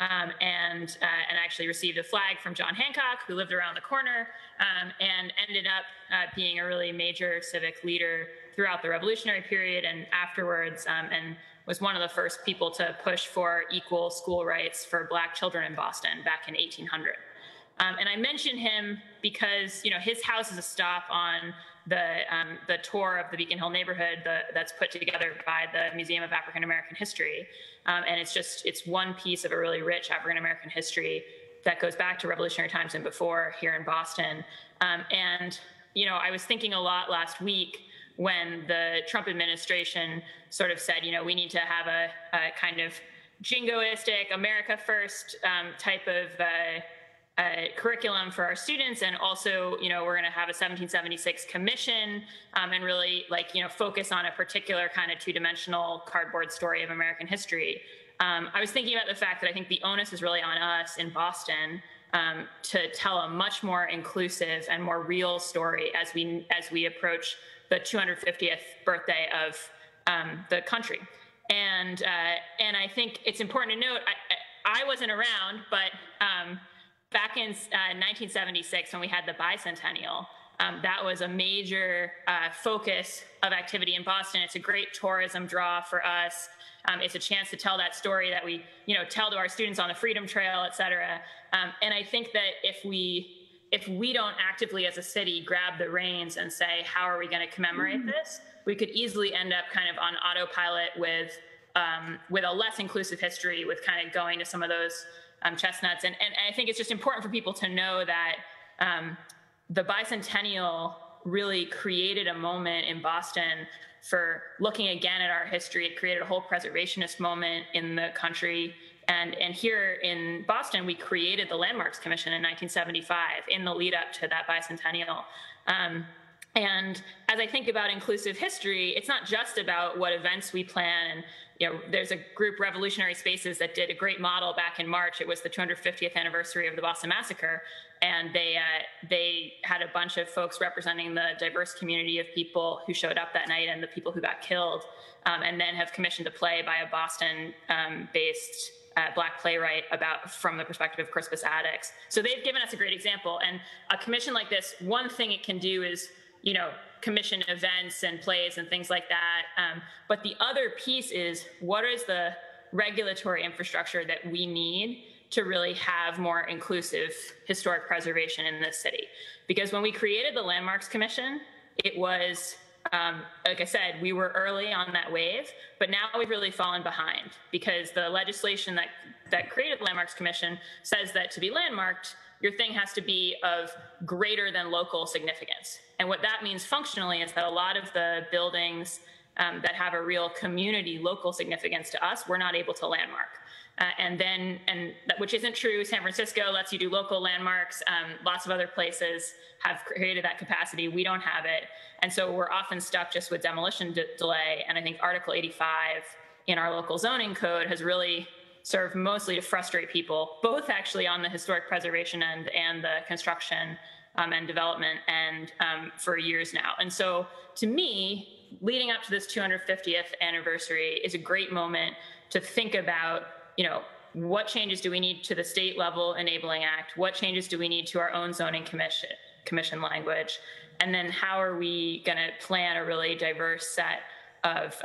And actually received a flag from John Hancock, who lived around the corner, and ended up being a really major civic leader throughout the Revolutionary period and afterwards, and was one of the first people to push for equal school rights for Black children in Boston back in 1800. And I mention him because, you know, his house is a stop on the tour of the Beacon Hill neighborhood that's put together by the Museum of African American History. And it's one piece of a really rich African American history that goes back to Revolutionary times and before here in Boston. And, you know, I was thinking a lot last week when the Trump administration sort of said, you know, we need to have a kind of jingoistic, America first type of curriculum for our students, and also, you know, we're going to have a 1776 commission and really, like, you know, focus on a particular kind of two-dimensional cardboard story of American history. I was thinking about the fact that I think the onus is really on us in Boston to tell a much more inclusive and more real story as we approach the 250th birthday of the country. And I think it's important to note, I wasn't around, but back in 1976, when we had the bicentennial, that was a major focus of activity in Boston. It's a great tourism draw for us. It's a chance to tell that story that we, you know, tell to our students on the Freedom Trail, et cetera. And I think that if we don't actively as a city grab the reins and say, how are we going to commemorate this, we could easily end up kind of on autopilot with a less inclusive history, with kind of going to some of those chestnuts. And I think it's just important for people to know that the bicentennial really created a moment in Boston for looking again at our history. It created a whole preservationist moment in the country. And here in Boston, we created the Landmarks Commission in 1975 in the lead up to that bicentennial. And as I think about inclusive history, it's not just about what events we plan. And there's a group, Revolutionary Spaces, that did a great model back in March. It was the 250th anniversary of the Boston Massacre. And they had a bunch of folks representing the diverse community of people who showed up that night and the people who got killed, and then have commissioned a play by a Boston-based Black playwright from the perspective of Crispus Attucks. So they've given us a great example. And a commission like this, one thing it can do is, commission events and plays and things like that. But the other piece is, what is the regulatory infrastructure that we need to really have more inclusive historic preservation in this city? Because when we created the Landmarks Commission, it was, like I said, we were early on that wave, but now we've really fallen behind, because the legislation that created the Landmarks Commission says that to be landmarked, your thing has to be of greater than local significance. And what that means functionally is that a lot of the buildings that have a real community local significance to us, we're not able to landmark. Which isn't true. San Francisco lets you do local landmarks. Lots of other places have created that capacity. We don't have it. And so we're often stuck just with demolition delay. And I think Article 85 in our local zoning code has really served mostly to frustrate people, both actually on the historic preservation end and the construction and development end for years now. And so to me, leading up to this 250th anniversary is a great moment to think about, what changes do we need to the state level enabling act? What changes do we need to our own zoning commission language? And then how are we going to plan a really diverse set of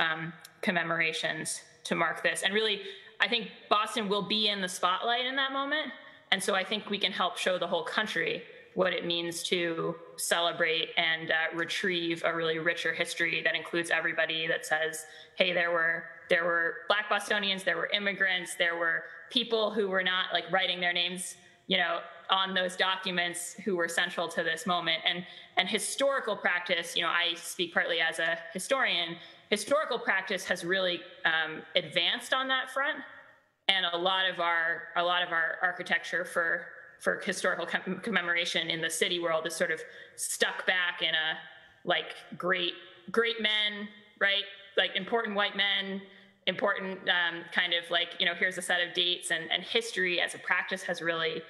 commemorations to mark this? And really, I think Boston will be in the spotlight in that moment. And so I think we can help show the whole country what it means to celebrate and retrieve a really richer history that includes everybody, that says, hey, there were Black Bostonians, there were immigrants, there were people who were not writing their names, on those documents, who were central to this moment. And historical practice, I speak partly as a historian, historical practice has really advanced on that front. And a lot of our architecture for historical commemoration in the city world is sort of stuck back in a great men, right? Important white men, important here's a set of dates, and history as a practice has really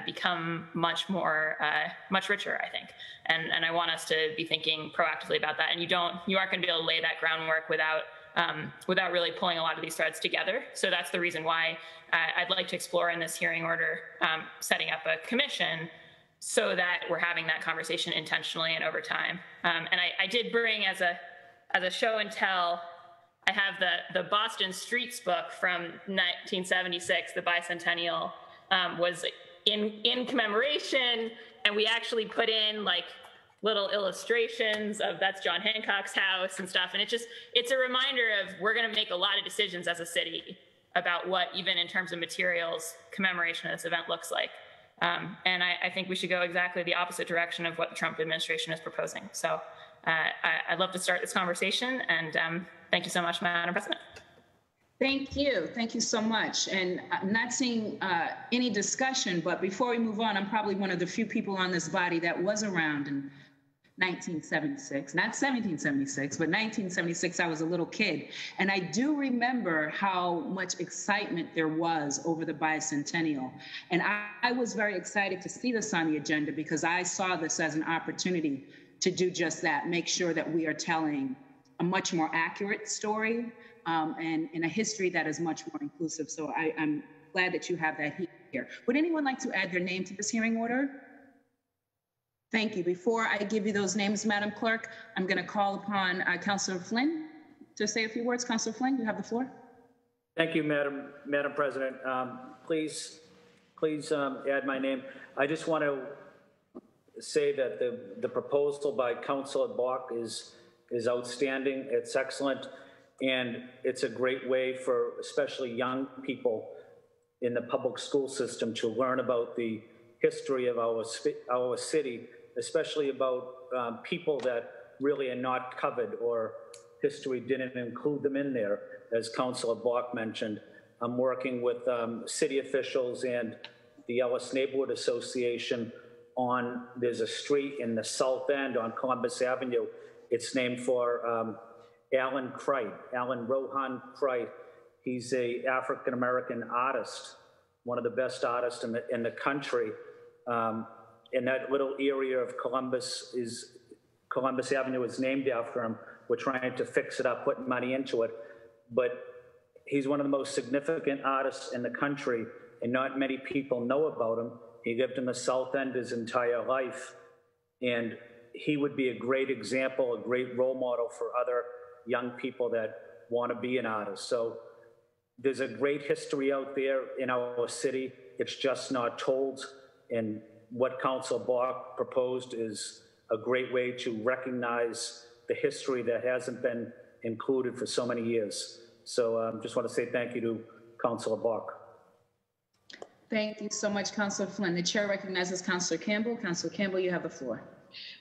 become much richer, I think. And I want us to be thinking proactively about that. And you aren't going to be able to lay that groundwork without really pulling a lot of these threads together. So that's the reason why I'd like to explore in this hearing order setting up a commission so that we're having that conversation intentionally and over time. And I did bring as a show and tell, I have the Boston Streets book from 1976, the bicentennial, was in commemoration, and we actually put in little illustrations of that's John Hancock's house and stuff. And it's a reminder of, we're going to make a lot of decisions as a city about what, even in terms of materials, commemoration of this event looks like. And I think we should go exactly the opposite direction of what the Trump administration is proposing. So I'd love to start this conversation, and thank you so much, Madam President. Thank you. Thank you so much. And I'm not seeing any discussion, but before we move on, I'm probably one of the few people on this body that was around in 1976, not 1776, but 1976. I was a little kid. And I do remember how much excitement there was over the bicentennial. And I was very excited to see this on the agenda, because I saw this as an opportunity to do just that, make sure that we are telling a much more accurate story and in a history that is much more inclusive. So I'm glad that you have that here. Would anyone like to add their name to this hearing order? Thank you. Before I give you those names, Madam Clerk, I'm going to call upon Councilor Flynn to say a few words. Councilor Flynn, you have the floor. Thank you, Madam President. Please add my name. I just want to say that the proposal by Councilor Bach is outstanding. It's excellent, and it's a great way for especially young people in the public school system to learn about the history of our city especially about people that really are not covered or history didn't include them in there, as Councilor Bach mentioned. I'm working with city officials and the Ellis Neighborhood Association on, there's a street in the south end on Columbus Avenue. It's named for Alan Rohan Crite. He's a African-American artist, one of the best artists in the country. And that little area of Columbus Avenue is named after him. We're trying to fix it up, put money into it. But he's one of the most significant artists in the country, and not many people know about him. He lived in the South End his entire life, and he would be a great example, a great role model for other young people that want to be an artist. So there's a great history out there in our city. It's just not told, and what Council Bach proposed is a great way to recognize the history that hasn't been included for so many years. So just want to say thank you to Councilor Bach. Thank you so much, Councilor Flynn. The chair recognizes Councilor Campbell. Councilor Campbell, you have the floor.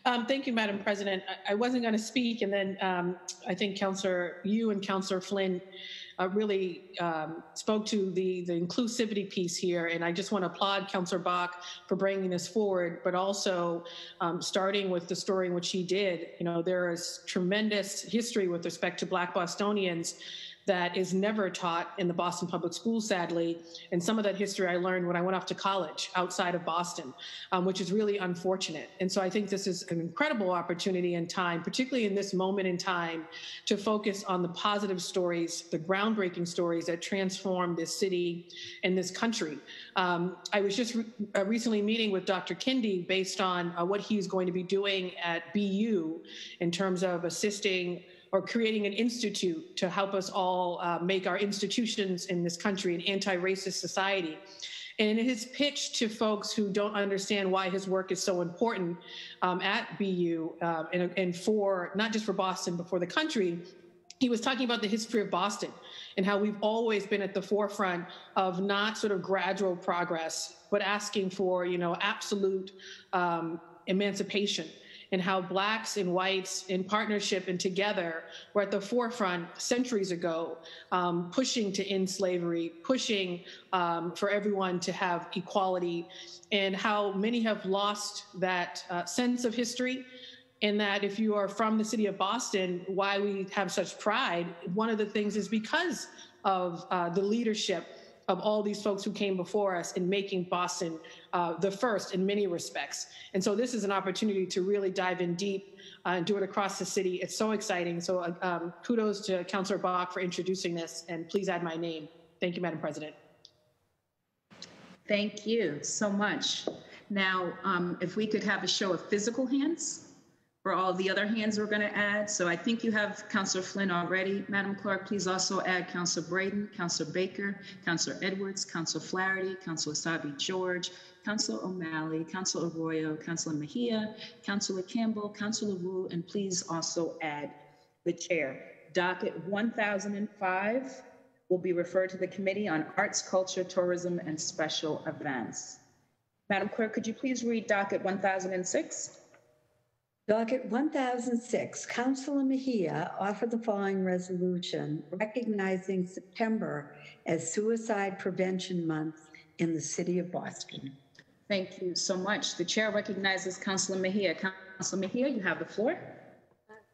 Thank you, Madam President. I wasn't going to speak, and then I think you and Councilor Flynn really spoke to the inclusivity piece here, and I just want to applaud Councilor Bach for bringing this forward, but also starting with the story in which he did. You know, there is tremendous history with respect to Black Bostonians that is never taught in the Boston Public Schools, sadly. And some of that history I learned when I went off to college outside of Boston, which is really unfortunate. And so I think this is an incredible opportunity and time, particularly in this moment in time, to focus on the positive stories, the groundbreaking stories that transform this city and this country. I was just recently meeting with Dr. Kindy based on what he's going to be doing at BU in terms of assisting or creating an institute to help us all make our institutions in this country an anti-racist society. And in his pitch to folks who don't understand why his work is so important at BU and for, not just for Boston, but for the country, he was talking about the history of Boston and how we've always been at the forefront of not sort of gradual progress, but asking for, you know, absolute emancipation, and how Blacks and whites in partnership and together were at the forefront centuries ago, pushing to end slavery, pushing for everyone to have equality, and how many have lost that sense of history. And that if you are from the city of Boston, why we have such pride, one of the things is because of the leadership of all these folks who came before us in making Boston the first in many respects. And so this is an opportunity to really dive in deep and do it across the city. It's so exciting. So kudos to Councilor Bach for introducing this, and please add my name. Thank you, Madam President. Thank you so much. Now, if we could have a show of physical hands for all the other hands we're going to add. So I think you have Councilor Flynn already. Madam Clerk, please also add Councilor Braden, Councilor Baker, Councilor Edwards, Councilor Flaherty, Councilor Sabi George, Councilor O'Malley, Councilor Arroyo, Councilor Mejia, Councilor Campbell, Councilor Wu, and please also add the chair. Docket 1005 will be referred to the Committee on Arts, Culture, Tourism, and Special Events. Madam Clerk, could you please read docket 1006? Docket 1006, Councilor Mejia offered the following resolution recognizing September as Suicide Prevention Month in the city of Boston. Thank you so much. The chair recognizes Councilor Mejia. Councilor Mejia, you have the floor.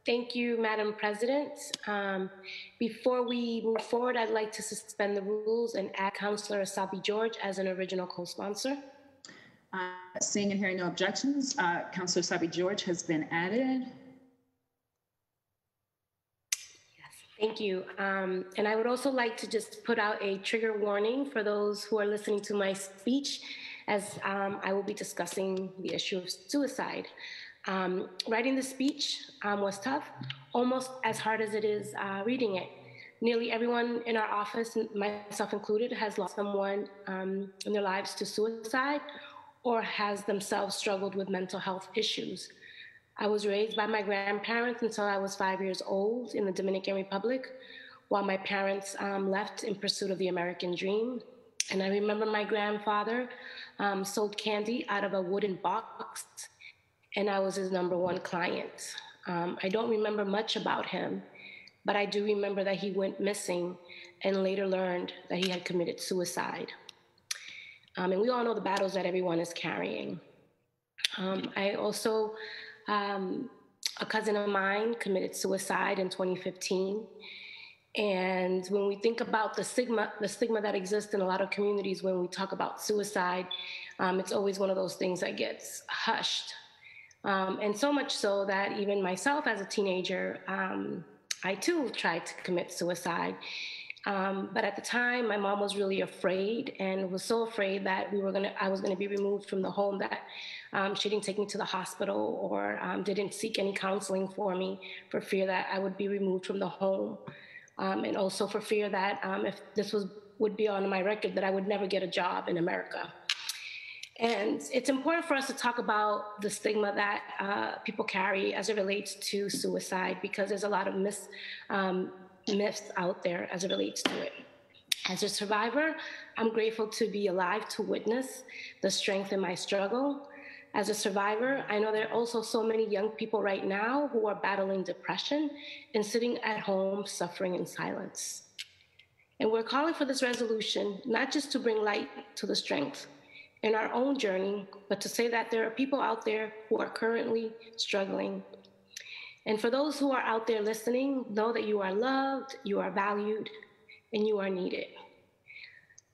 Thank you, Madam President. Before we move forward, I'd like to suspend the rules and add Councilor Sabi George as an original co-sponsor. Seeing and hearing no objections, Councilor Sabi George has been added. Yes, thank you. And I would also like to just put out a trigger warning for those who are listening to my speech, as I will be discussing the issue of suicide. Writing the speech was tough, almost as hard as it is reading it. Nearly everyone in our office, myself included, has lost someone in their lives to suicide or has themselves struggled with mental health issues. I was raised by my grandparents until I was 5 years old in the Dominican Republic, while my parents left in pursuit of the American dream. And I remember my grandfather sold candy out of a wooden box, and I was his #1 client. I don't remember much about him, but I do remember that he went missing and later learned that he had committed suicide. And we all know the battles that everyone is carrying. I also, a cousin of mine committed suicide in 2015. And when we think about the stigma that exists in a lot of communities when we talk about suicide, it's always one of those things that gets hushed. And so much so that even myself as a teenager, I too tried to commit suicide. But at the time, my mom was really afraid and was so afraid that I was gonna be removed from the home that she didn't take me to the hospital or didn't seek any counseling for me for fear that I would be removed from the home. And also for fear that if this would be on my record, that I would never get a job in America. And it's important for us to talk about the stigma that people carry as it relates to suicide, because there's a lot of myths out there as it relates to it. As a survivor, I'm grateful to be alive to witness the strength in my struggle. As a survivor, I know there are also so many young people right now who are battling depression and sitting at home suffering in silence. And we're calling for this resolution, not just to bring light to the strength in our own journey, but to say that there are people out there who are currently struggling. And for those who are out there listening, know that you are loved, you are valued, and you are needed.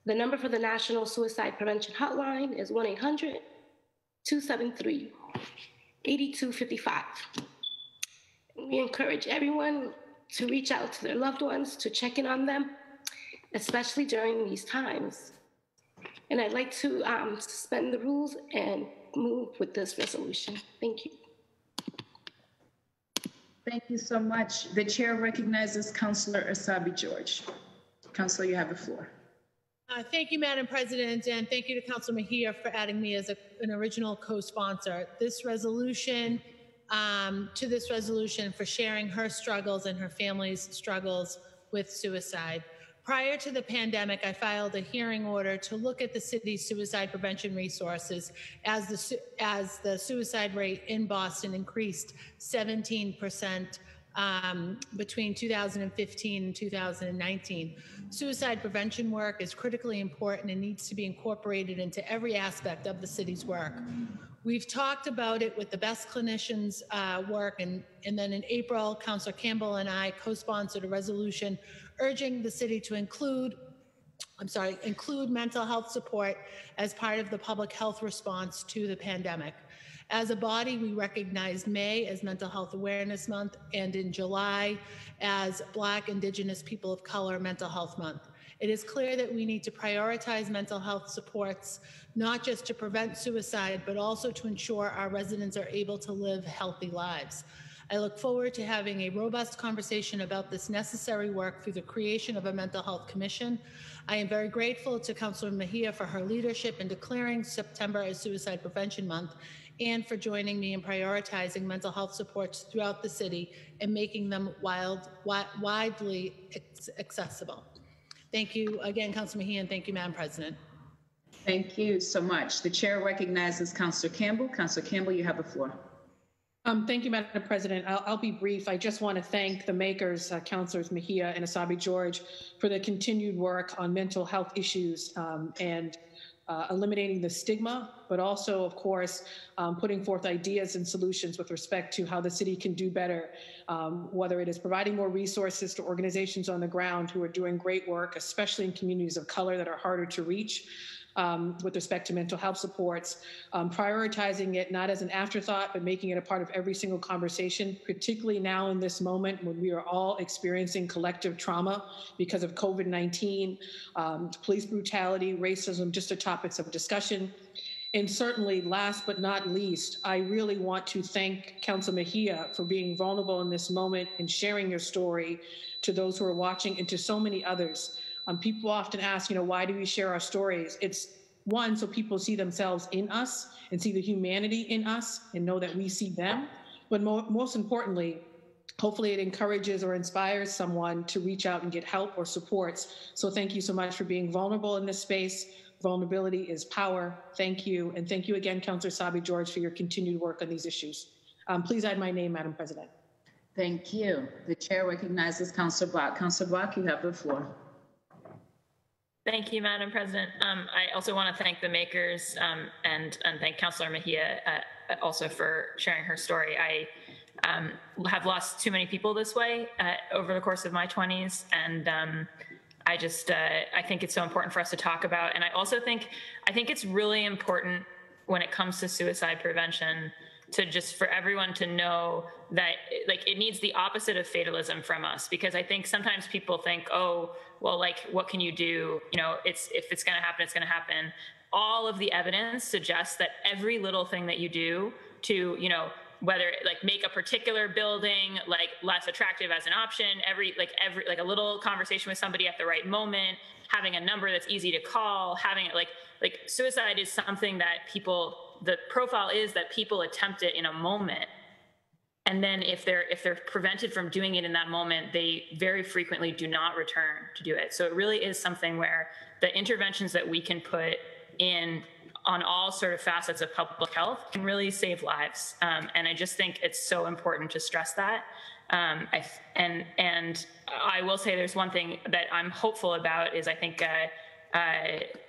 The number for the National Suicide Prevention Hotline is 1-800-273-8255. We encourage everyone to reach out to their loved ones, to check in on them, especially during these times. And I'd like to suspend the rules and move with this resolution. Thank you. Thank you so much. The chair recognizes Councilor Asabi George. Councilor, you have the floor. Thank you, Madam President, and thank you to Councilor Mejia for adding me as an original co-sponsor. This resolution, for sharing her struggles and her family's struggles with suicide. Prior to the pandemic, I filed a hearing order to look at the city's suicide prevention resources as the suicide rate in Boston increased 17% between 2015 and 2019. Suicide prevention work is critically important and needs to be incorporated into every aspect of the city's work. We've talked about it with the best clinicians work, and then in April, Councilor Campbell and I co-sponsored a resolution urging the city to include mental health support as part of the public health response to the pandemic. As a body, we recognized May as Mental Health Awareness Month and in July as Black, Indigenous, People of Color Mental Health Month. It is clear that we need to prioritize mental health supports, not just to prevent suicide, but also to ensure our residents are able to live healthy lives. I look forward to having a robust conversation about this necessary work through the creation of a mental health commission. I am very grateful to Councilor Mejia for her leadership in declaring September as Suicide Prevention Month and for joining me in prioritizing mental health supports throughout the city and making them widely accessible. Thank you again, Councilor Mejia, and thank you, Madam President. Thank you so much. The chair recognizes Councilor Campbell. Councilor Campbell, you have the floor. Thank you, Madam President. I'll be brief. I just want to thank the makers, Councilors Mejia and Asabi George, for the continued work on mental health issues and eliminating the stigma, but also, of course, putting forth ideas and solutions with respect to how the city can do better, whether it is providing more resources to organizations on the ground who are doing great work, especially in communities of color that are harder to reach, with respect to mental health supports, prioritizing it not as an afterthought, but making it a part of every single conversation, particularly now in this moment when we are all experiencing collective trauma because of COVID-19, police brutality, racism, just the topics of discussion. And certainly, last but not least, I really want to thank Councilor Mejia for being vulnerable in this moment and sharing your story to those who are watching and to so many others. People often ask, why do we share our stories? It's one, so people see themselves in us and see the humanity in us and know that we see them. But most importantly, hopefully it encourages or inspires someone to reach out and get help or supports. So thank you so much for being vulnerable in this space, Vulnerability is power. Thank you. And thank you again, Councillor Sabi George, for your continued work on these issues. Please add my name, Madam President. Thank you. The chair recognizes Councillor Bach. Councillor Bach, you have the floor. Thank you, Madam President. I also want to thank the makers and thank Councillor Mejia also for sharing her story. I have lost too many people this way over the course of my 20s, and I think it's so important for us to talk about. And I also think it's really important when it comes to suicide prevention to just for everyone to know that like it needs the opposite of fatalism from us, because I think sometimes people think, oh, well, like what can you do? You know, if it's going to happen, it's going to happen. All of the evidence suggests that every little thing that you do to, you know, whether like make a particular building like less attractive as an option, every a little conversation with somebody at the right moment, having a number that's easy to call, having like suicide is something that people, the profile is that people attempt it in a moment. And then if they're prevented from doing it in that moment, they very frequently do not return to do it. So it really is something where the interventions that we can put in on all sort of facets of public health can really save lives. And I just think it's so important to stress that. And I will say there's one thing that I'm hopeful about is I think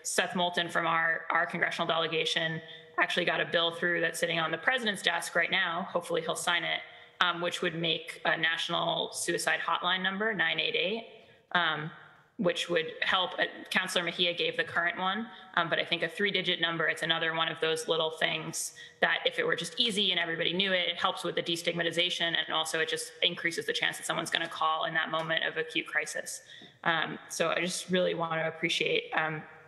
Seth Moulton from our congressional delegation actually got a bill through that's sitting on the president's desk right now. Hopefully he'll sign it, which would make a national suicide hotline number, 988, which would help. Councillor Mejia gave the current one, but I think a 3-digit number, it's another one of those little things that if it were just easy and everybody knew it, it helps with the destigmatization, and also it just increases the chance that someone's gonna call in that moment of acute crisis. So I just really want to appreciate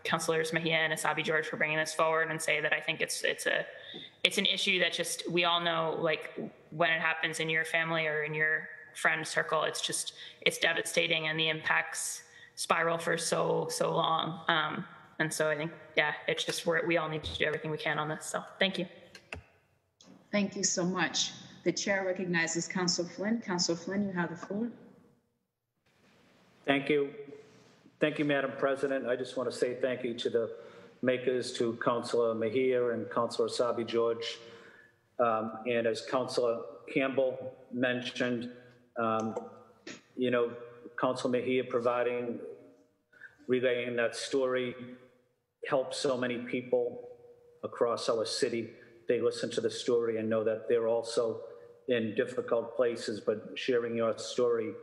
Councillors Mejia and Asabi George for bringing this forward and say that I think it's an issue that just, we all know, like when it happens in your family or in your friend circle, it's devastating and the impacts spiral for so long. And so I think, yeah, it's just we all need to do everything we can on this. So thank you. Thank you so much. The chair recognizes Councillor Flynn. Councillor Flynn, you have the floor. Thank you. Thank you, Madam President. I just want to say thank you to the makers, to Councillor Mejia and Councillor Asabi George. And as Councillor Campbell mentioned, you know, Councillor Mejia relaying that story helps so many people across our city. They listen to the story and know that they're also in difficult places, but sharing your story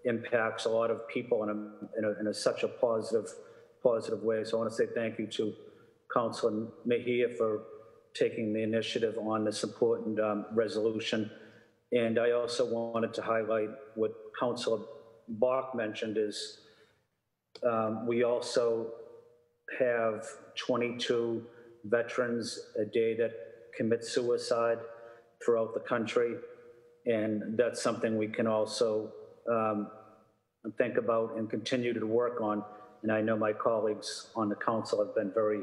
impacts a lot of people in such a positive way. So I want to say thank you to Councillor Mejia for taking the initiative on this important resolution. And I also wanted to highlight what Councillor Bach mentioned is we also have 22 veterans a day that commit suicide throughout the country. And that's something we can also think about and continue to work on. And I know my colleagues on the council have been very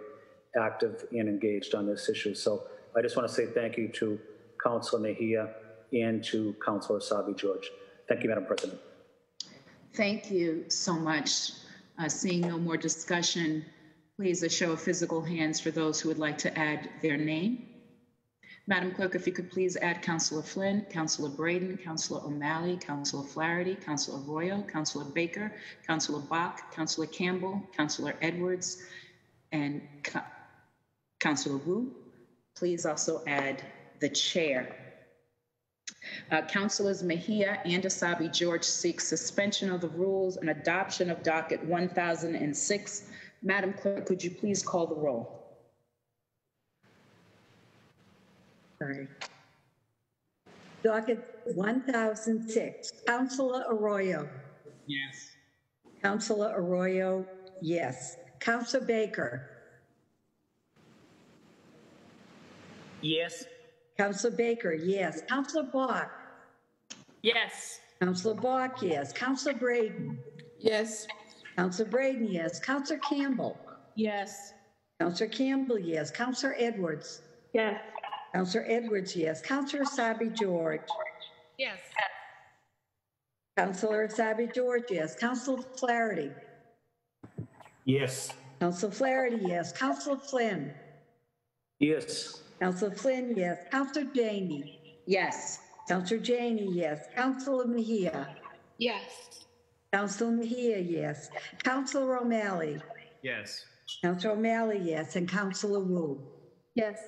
active and engaged on this issue. So I just want to say thank you to Councillor Mejia and to Councillor Asabi George. Thank you, Madam President. Thank you so much. Seeing no more discussion, please a show of physical hands for those who would like to add their name. Madam Clerk, if you could please add Councillor Flynn, Councillor Braden, Councillor O'Malley, Councillor Flaherty, Councillor Arroyo, Councillor Baker, Councillor Bach, Councillor Campbell, Councillor Edwards, and Councillor Wu. Please also add the chair. Councillors Mejia and Asabi George seek suspension of the rules and adoption of docket 1006. Madam Clerk, could you please call the roll? Sorry. Docket 1006. Councillor Arroyo. Yes. Councillor Arroyo, yes. Councillor Baker. Yes. Councillor Baker, yes. Councillor Bach. Yes. Councillor Bach, yes. Councillor Braden. Yes. Councillor Braden, yes. Councillor Campbell. Yes. Councillor Campbell, yes. Councillor Edwards. Yes. Councillor Edwards, yes. Councillor Asabi George. Yes. Councillor Asabi George, yes. Councillor Flaherty. Yes. Councilor Flaherty, yes. Councilor Flynn. Yes. Councilor Flynn, yes. Councilor Janey. Yes. Councilor Janey, yes. Councilor Mejia. Yes. Councilor Mejia, yes. Councilor O'Malley. Yes. Councilor O'Malley, yes. And Councilor Wu. Yes.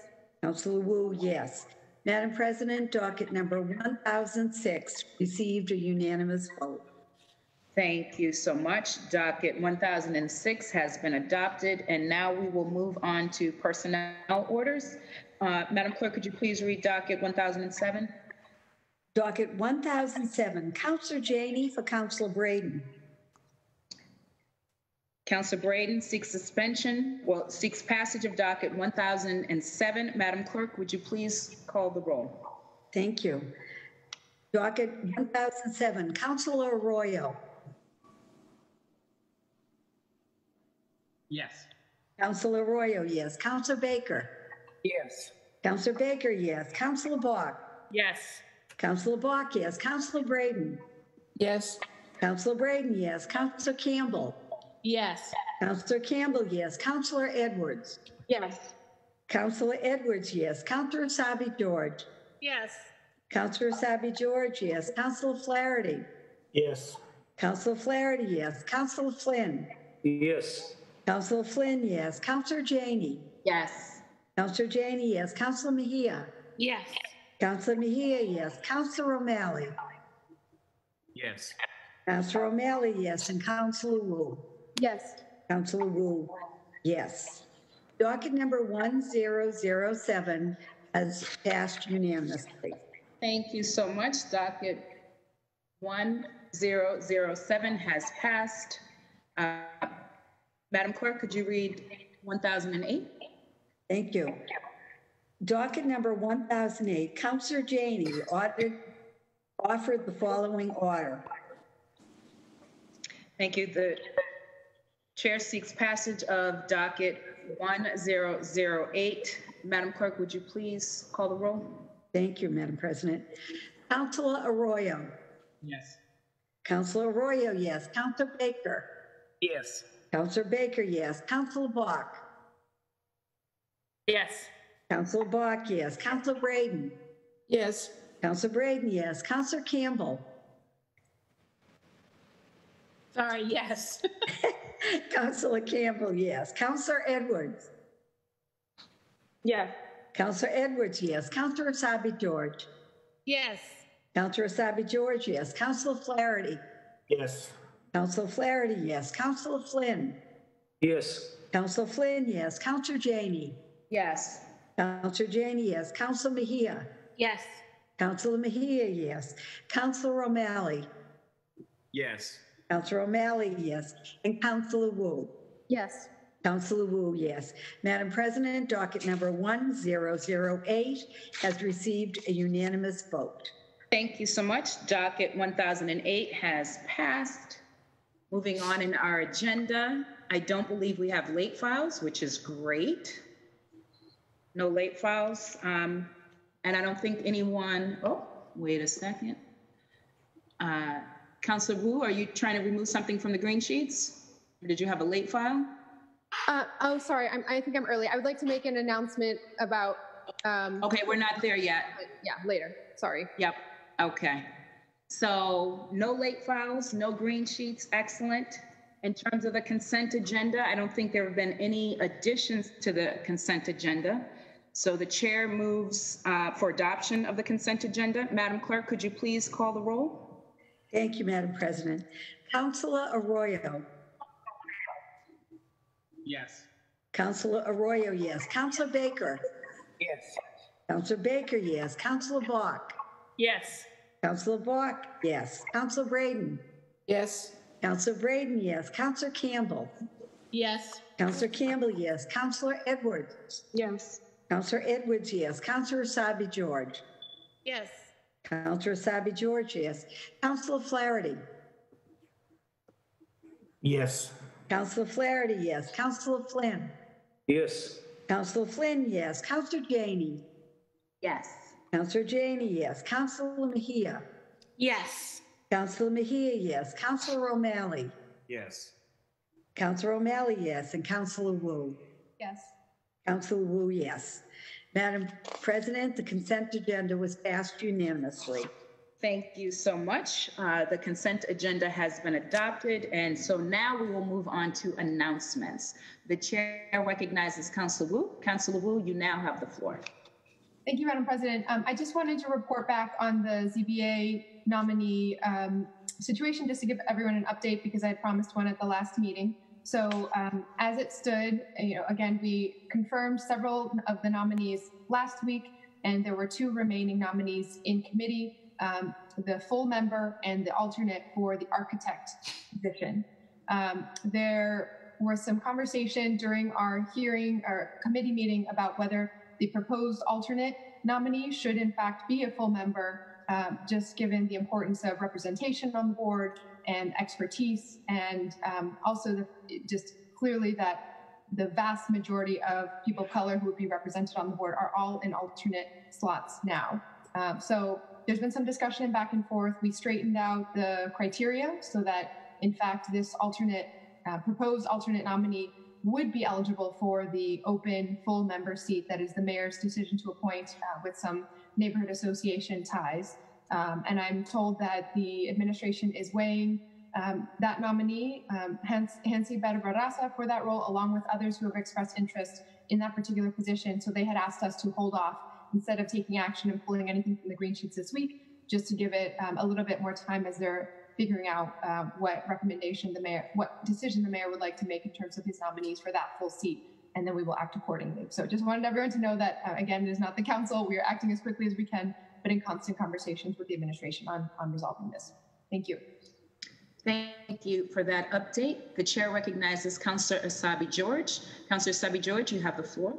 Councilor Wu, yes. Madam President, docket number 1006 received a unanimous vote. Thank you so much. Docket 1006 has been adopted, and now we will move on to personnel orders. Madam Clerk, could you please read docket 1007? Docket 1007, Councilor Janey for Councilor Braden. Councilor Braden seeks seeks passage of docket 1007. Madam Clerk, would you please call the roll? Thank you. Docket 1007, Councilor Arroyo. Yes. Councilor Arroyo, yes. Councilor Baker. Yes. Councilor Baker, yes. Councilor Bach. Yes. Councilor Bach, yes. Councilor Braden. Yes. Councilor Braden, yes. Councilor Campbell. Yes. Councilor Campbell, yes. Councilor Edwards. Yes. Councilor Edwards, yes. Councilor Asabi George. Yes. Councilor Asabi George, yes. Councilor Flaherty. Yes. Councilor Flaherty, yes. Councilor Flynn. Yes. Councilor Flynn, yes. Councilor Janey. Yes. Councilor Janey, yes. Councilor Mejia. Yes. Councilor Mejia, yes. Councilor O'Malley. Yes. Councilor O'Malley, yes. And Councilor Wu. Yes. Councilor Wu, yes. Docket number 1007 has passed unanimously. Thank you so much. Docket 1007 has passed. Madam Clerk, could you read 1008? Thank you. Docket number 1008, Councilor Janey offered the following order. Thank you. The chair seeks passage of docket 1008. Madam Clerk, would you please call the roll? Thank you, Madam President. Councilor Arroyo. Yes. Councilor Arroyo, yes. Councilor Baker. Yes. Councilor Baker, yes. Councilor Bach. Yes. Councilor Bach, yes. Councilor Braden. Yes. Councilor Braden, yes. Councilor Campbell. Sorry, yes. Councilor Campbell, yes. Councilor Edwards. Yes. Councilor Edwards, yes. Councilor Asabi George. Yes. Councilor Asabi George, yes. Councilor Flaherty. Yes. Councilor Flaherty, yes. Councilor Flynn. Yes. Councilor Flynn, yes. Councilor Janey. Yes. Councilor Janey, yes. Councilor Mejia. Yes. Councilor Mejia, yes. Councilor O'Malley. Yes. Councilor O'Malley, yes. And Councilor Wu. Yes. Councilor Wu, yes. Madam President, docket number 1008 has received a unanimous vote. Thank you so much. Docket 1008 has passed. Moving on in our agenda, I don't believe we have late files, which is great. No late files. And I don't think anyone, oh, wait a second. Councilor Wu, are you trying to remove something from the green sheets? Or did you have a late file? Oh, sorry. I think I'm early. I would like to make an announcement about. Okay, we're not there yet. Yeah, later. Sorry. Yep. Okay. So no late files, no green sheets. Excellent. In terms of the consent agenda, I don't think there have been any additions to the consent agenda. So the chair moves for adoption of the consent agenda. Madam Clerk, could you please call the roll? Thank you, Madam President. Councilor Arroyo. Yes. Councilor Arroyo, yes. Councilor Baker. Yes. Councilor Baker, yes. Councilor Bach. Yes. Councilor Bach, yes. Councilor Braden. Yes. Councilor Braden, yes. Councilor Campbell. Yes. Councilor Campbell, yes. Councilor Edwards. Yes. Councilor Edwards, yes. Councilor Asabi George. Yes. Councilor Asabi George, yes. Councilor Flaherty. Yes. Councilor Flaherty, yes. Councilor Flynn. Yes. Councilor Flynn, yes. Councilor Janey. Yes. Councilor Janey, yes. Councilor Mejia. Yes. Councilor Mejia, yes. Councilor O'Malley. Yes. Councillor O'Malley, yes, and Councillor Wu. Yes. Councillor Wu, yes. Madam President, the consent agenda was passed unanimously. Thank you so much. The consent agenda has been adopted, and so now we will move on to announcements. The chair recognizes Councillor Wu. Councillor Wu, you now have the floor. Thank you, Madam President. I just wanted to report back on the ZBA nominee situation, just to give everyone an update, because I had promised one at the last meeting. So as it stood, again, we confirmed several of the nominees last week, and there were 2 remaining nominees in committee, the full member and the alternate for the architect position. There was some conversation during our hearing or committee meeting about whether the proposed alternate nominee should in fact be a full member, just given the importance of representation on the board and expertise, and also just clearly that the vast majority of people of color who would be represented on the board are all in alternate slots now. So there's been some discussion back and forth. We straightened out the criteria so that in fact this proposed alternate nominee would be eligible for the open full member seat that is the mayor's decision to appoint with some neighborhood association ties. And I'm told that the administration is weighing that nominee, Hansi Barbarasa, for that role, along with others who have expressed interest in that particular position. So they had asked us to hold off instead of taking action and pulling anything from the green sheets this week, just to give it a little bit more time as they're figuring out what decision the mayor would like to make in terms of his nominees for that full seat, and then we will act accordingly. So just wanted everyone to know that, again, it is not the council. We are acting as quickly as we can, but in constant conversations with the administration on resolving this. Thank you. Thank you for that update. The chair recognizes Councillor Asabi George. Councillor Asabi George, you have the floor.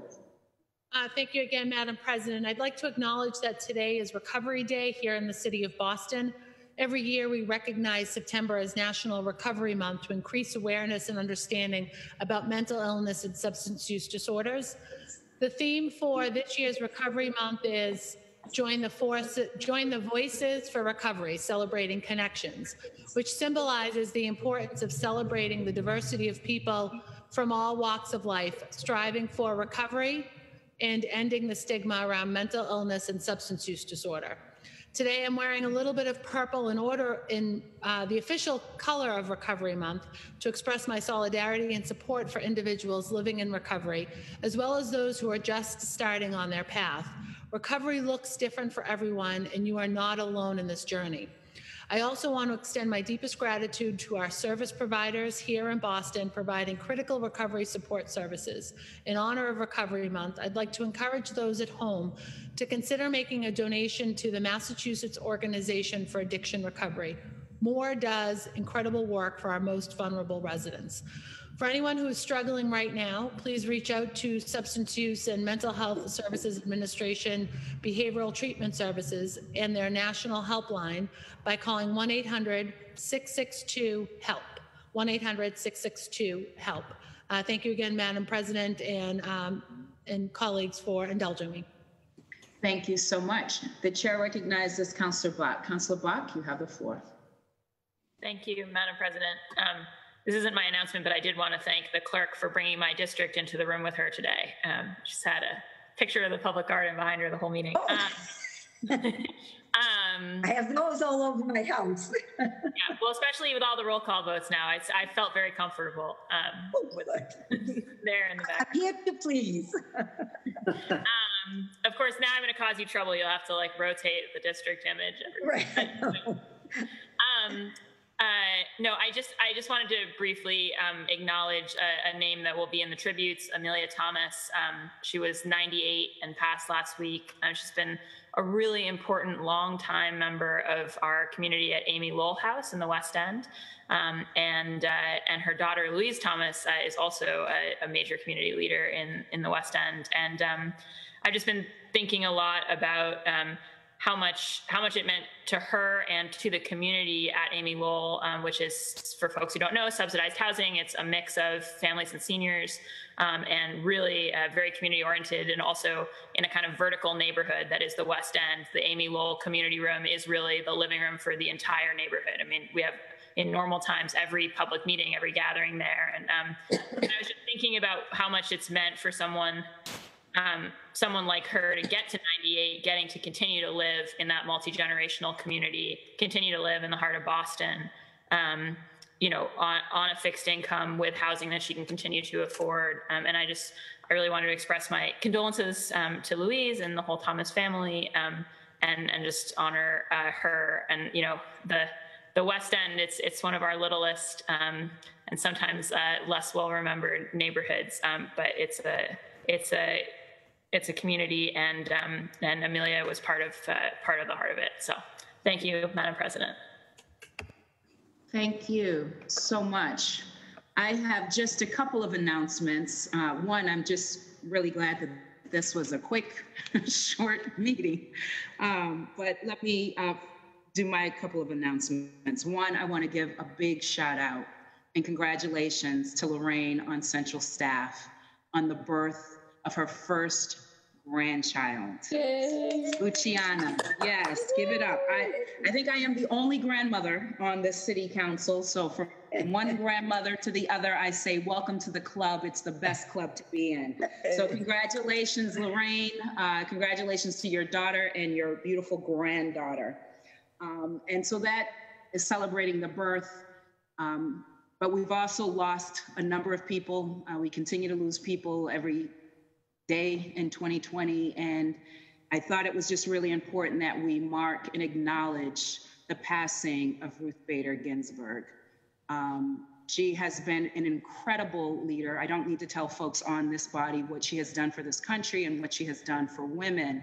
Thank you again, Madam President. I'd like to acknowledge that today is Recovery Day here in the city of Boston. Every year we recognize September as National Recovery Month to increase awareness and understanding about mental illness and substance use disorders. The theme for this year's Recovery Month is Join the Voices for Recovery, Celebrating Connections, which symbolizes the importance of celebrating the diversity of people from all walks of life, striving for recovery and ending the stigma around mental illness and substance use disorder. Today, I'm wearing a little bit of purple in the official color of Recovery Month to express my solidarity and support for individuals living in recovery, as well as those who are just starting on their path. Recovery looks different for everyone, and you are not alone in this journey. I also want to extend my deepest gratitude to our service providers here in Boston providing critical recovery support services. In honor of Recovery Month, I'd like to encourage those at home to consider making a donation to the Massachusetts Organization for Addiction Recovery. MORE does incredible work for our most vulnerable residents. For anyone who is struggling right now, please reach out to Substance Use and Mental Health Services Administration Behavioral Treatment Services and their national helpline by calling 1-800-662-HELP, 1-800-662-HELP. Thank you again, Madam President and colleagues for indulging me. Thank you so much. The chair recognizes Councillor Bach. Councillor Bach, you have the floor. Thank you, Madam President. This isn't my announcement, but I did want to thank the clerk for bringing my district into the room with her today. She's had a picture of the public garden behind her the whole meeting. I have those all over my house. Yeah, well, especially with all the roll call votes now, I felt very comfortable there in the back. I'm here to please. Of course, now I'm going to cause you trouble. You'll have to rotate the district image. Right. No, I just wanted to briefly acknowledge a name that will be in the tributes, Amelia Thomas. She was 98 and passed last week. She's been a really important long-time member of our community at Amy Lowell House in the West End. And her daughter, Louise Thomas, is also a major community leader in the West End. And I've just been thinking a lot about how much it meant to her and to the community at Amy Lowell, which is, for folks who don't know, subsidized housing. It's a mix of families and seniors, and really very community oriented, and also in a kind of vertical neighborhood that is the West End. The Amy Lowell community room is really the living room for the entire neighborhood. I mean, we have, in normal times, every public meeting, every gathering there. And I was just thinking about how much it's meant for someone like her to get to 98, getting to continue to live in that multi-generational community, continue to live in the heart of Boston, you know, on a fixed income with housing that she can continue to afford. And I really wanted to express my condolences to Louise and the whole Thomas family, and just honor her. And, you know, the West End, it's one of our littlest and sometimes less well-remembered neighborhoods, but it's a community, and Amelia was part of the heart of it. So thank you, Madam President. Thank you so much. I have just a couple of announcements. One, I'm just really glad that this was a quick, short meeting, but let me do my couple of announcements. One, I want to give a big shout out and congratulations to Lorraine on Central staff on the birth of her first grandchild. Luciana, yes, give it up. I think I am the only grandmother on this city council. So from one grandmother to the other, I say, welcome to the club. It's the best club to be in. So congratulations, Lorraine. Congratulations to your daughter and your beautiful granddaughter. And so that is celebrating the birth. But we've also lost a number of people. We continue to lose people every day in 2020, and I thought it was just really important that we mark and acknowledge the passing of Ruth Bader Ginsburg. She has been an incredible leader. I don't need to tell folks on this body what she has done for this country and what she has done for women,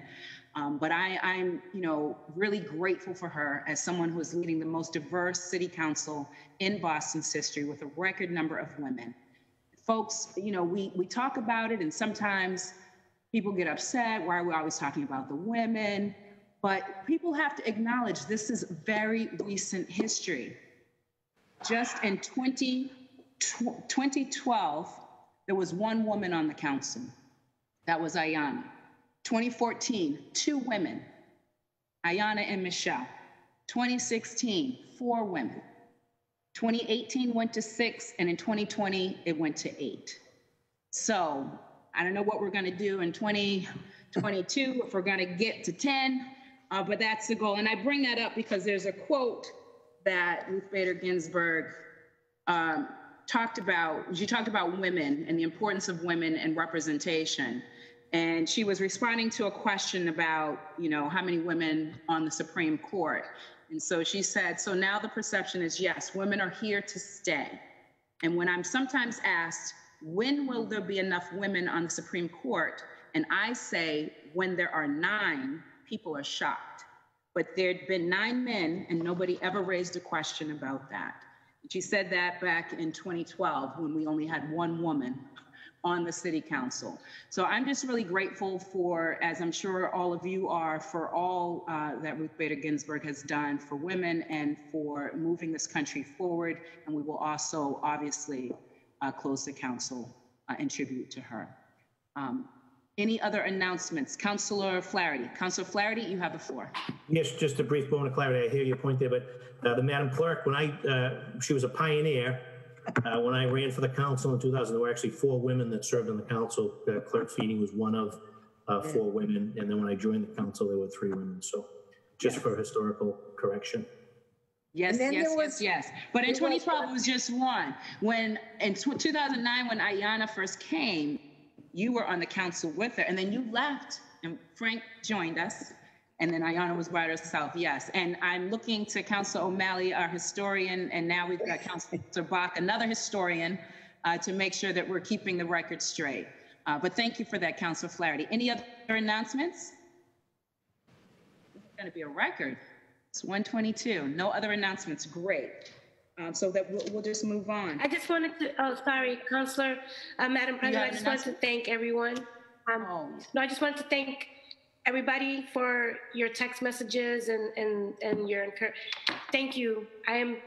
but I'm really grateful for her as someone who is leading the most diverse city council in Boston's history with a record number of women. Folks, we talk about it, and sometimes people get upset. Why are we always talking about the women? But people have to acknowledge this is very recent history. Just in 2012, there was one woman on the council. That was Ayanna. 2014, 2 women, Ayanna and Michelle. 2016, 4 women. 2018 went to 6, and in 2020, it went to 8. So I don't know what we're going to do in 2022, if we're going to get to 10, but that's the goal. And I bring that up because there's a quote that Ruth Bader Ginsburg talked about. She talked about women and the importance of women and representation. And she was responding to a question about, how many women on the Supreme Court. And so she said, so now the perception is, yes, women are here to stay. And when I'm sometimes asked, when will there be enough women on the Supreme Court? And I say, when there are 9, people are shocked. But there'd been 9 men, and nobody ever raised a question about that. She said that back in 2012, when we only had 1 woman on the city council. So I'm just really grateful for, as I'm sure all of you are, for all that Ruth Bader Ginsburg has done for women and for moving this country forward. And we will also obviously close the council in tribute to her. Any other announcements? Councilor Flaherty. Councilor Flaherty, you have the floor. Yes, just a brief moment of clarity. I hear your point there, but the Madam Clerk, she was a pioneer. When I ran for the council in 2000, there were actually 4 women that served on the council. Clerk Feeney was one of 4 women. And then when I joined the council, there were 3 women. So just for historical correction. Yes. But in 2012, it was just 1. When in 2009, when Ayanna first came, you were on the council with her, and then you left, and Frank joined us. And then Ayanna was by herself, yes. And I'm looking to Councilor O'Malley, our historian, and now we've got Councilor Bach, another historian, to make sure that we're keeping the record straight. But thank you for that, Councilor Flaherty. Any other announcements? It's going to be a record. It's 1:22. No other announcements. Great. So that we'll just move on. I just wanted to, sorry, Councilor, Madam President, I just wanted to thank everyone. No, I just wanted to thank everybody for your text messages and your thank you. I'm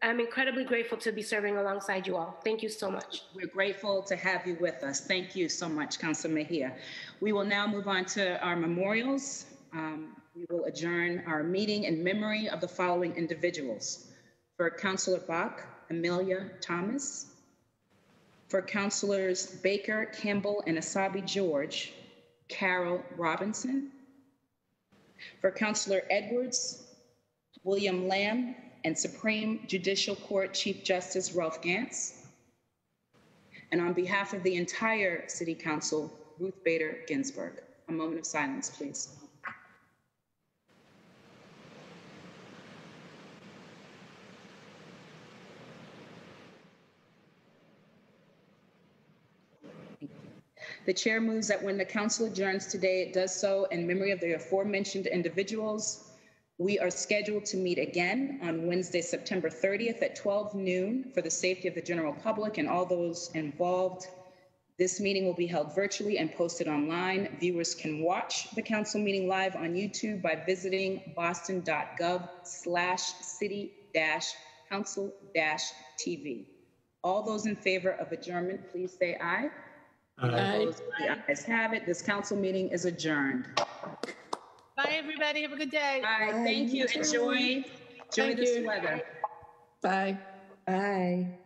incredibly grateful to be serving alongside you all. Thank you so much. We're grateful to have you with us. Thank you so much, Councilor Mejia. We will now move on to our memorials. We will adjourn our meeting in memory of the following individuals. For Councilor Bach, Amelia Thomas. For Councilors Baker, Campbell, and Asabi George, Carol Robinson. For Councilor Edwards, William Lamb, and Supreme Judicial Court Chief Justice Ralph Gantz. And on behalf of the entire City Council, Ruth Bader Ginsburg. A moment of silence, please. The chair moves that when the council adjourns today, it does so in memory of the aforementioned individuals. We are scheduled to meet again on Wednesday, September 30th at 12 noon for the safety of the general public and all those involved. This meeting will be held virtually and posted online. Viewers can watch the council meeting live on YouTube by visiting boston.gov/city-council-TV. All those in favor of adjournment, please say aye. Aye. The ayes have it. This council meeting is adjourned. Bye, everybody. Have a good day. Bye. Thank you. Enjoy this weather. Bye. Bye.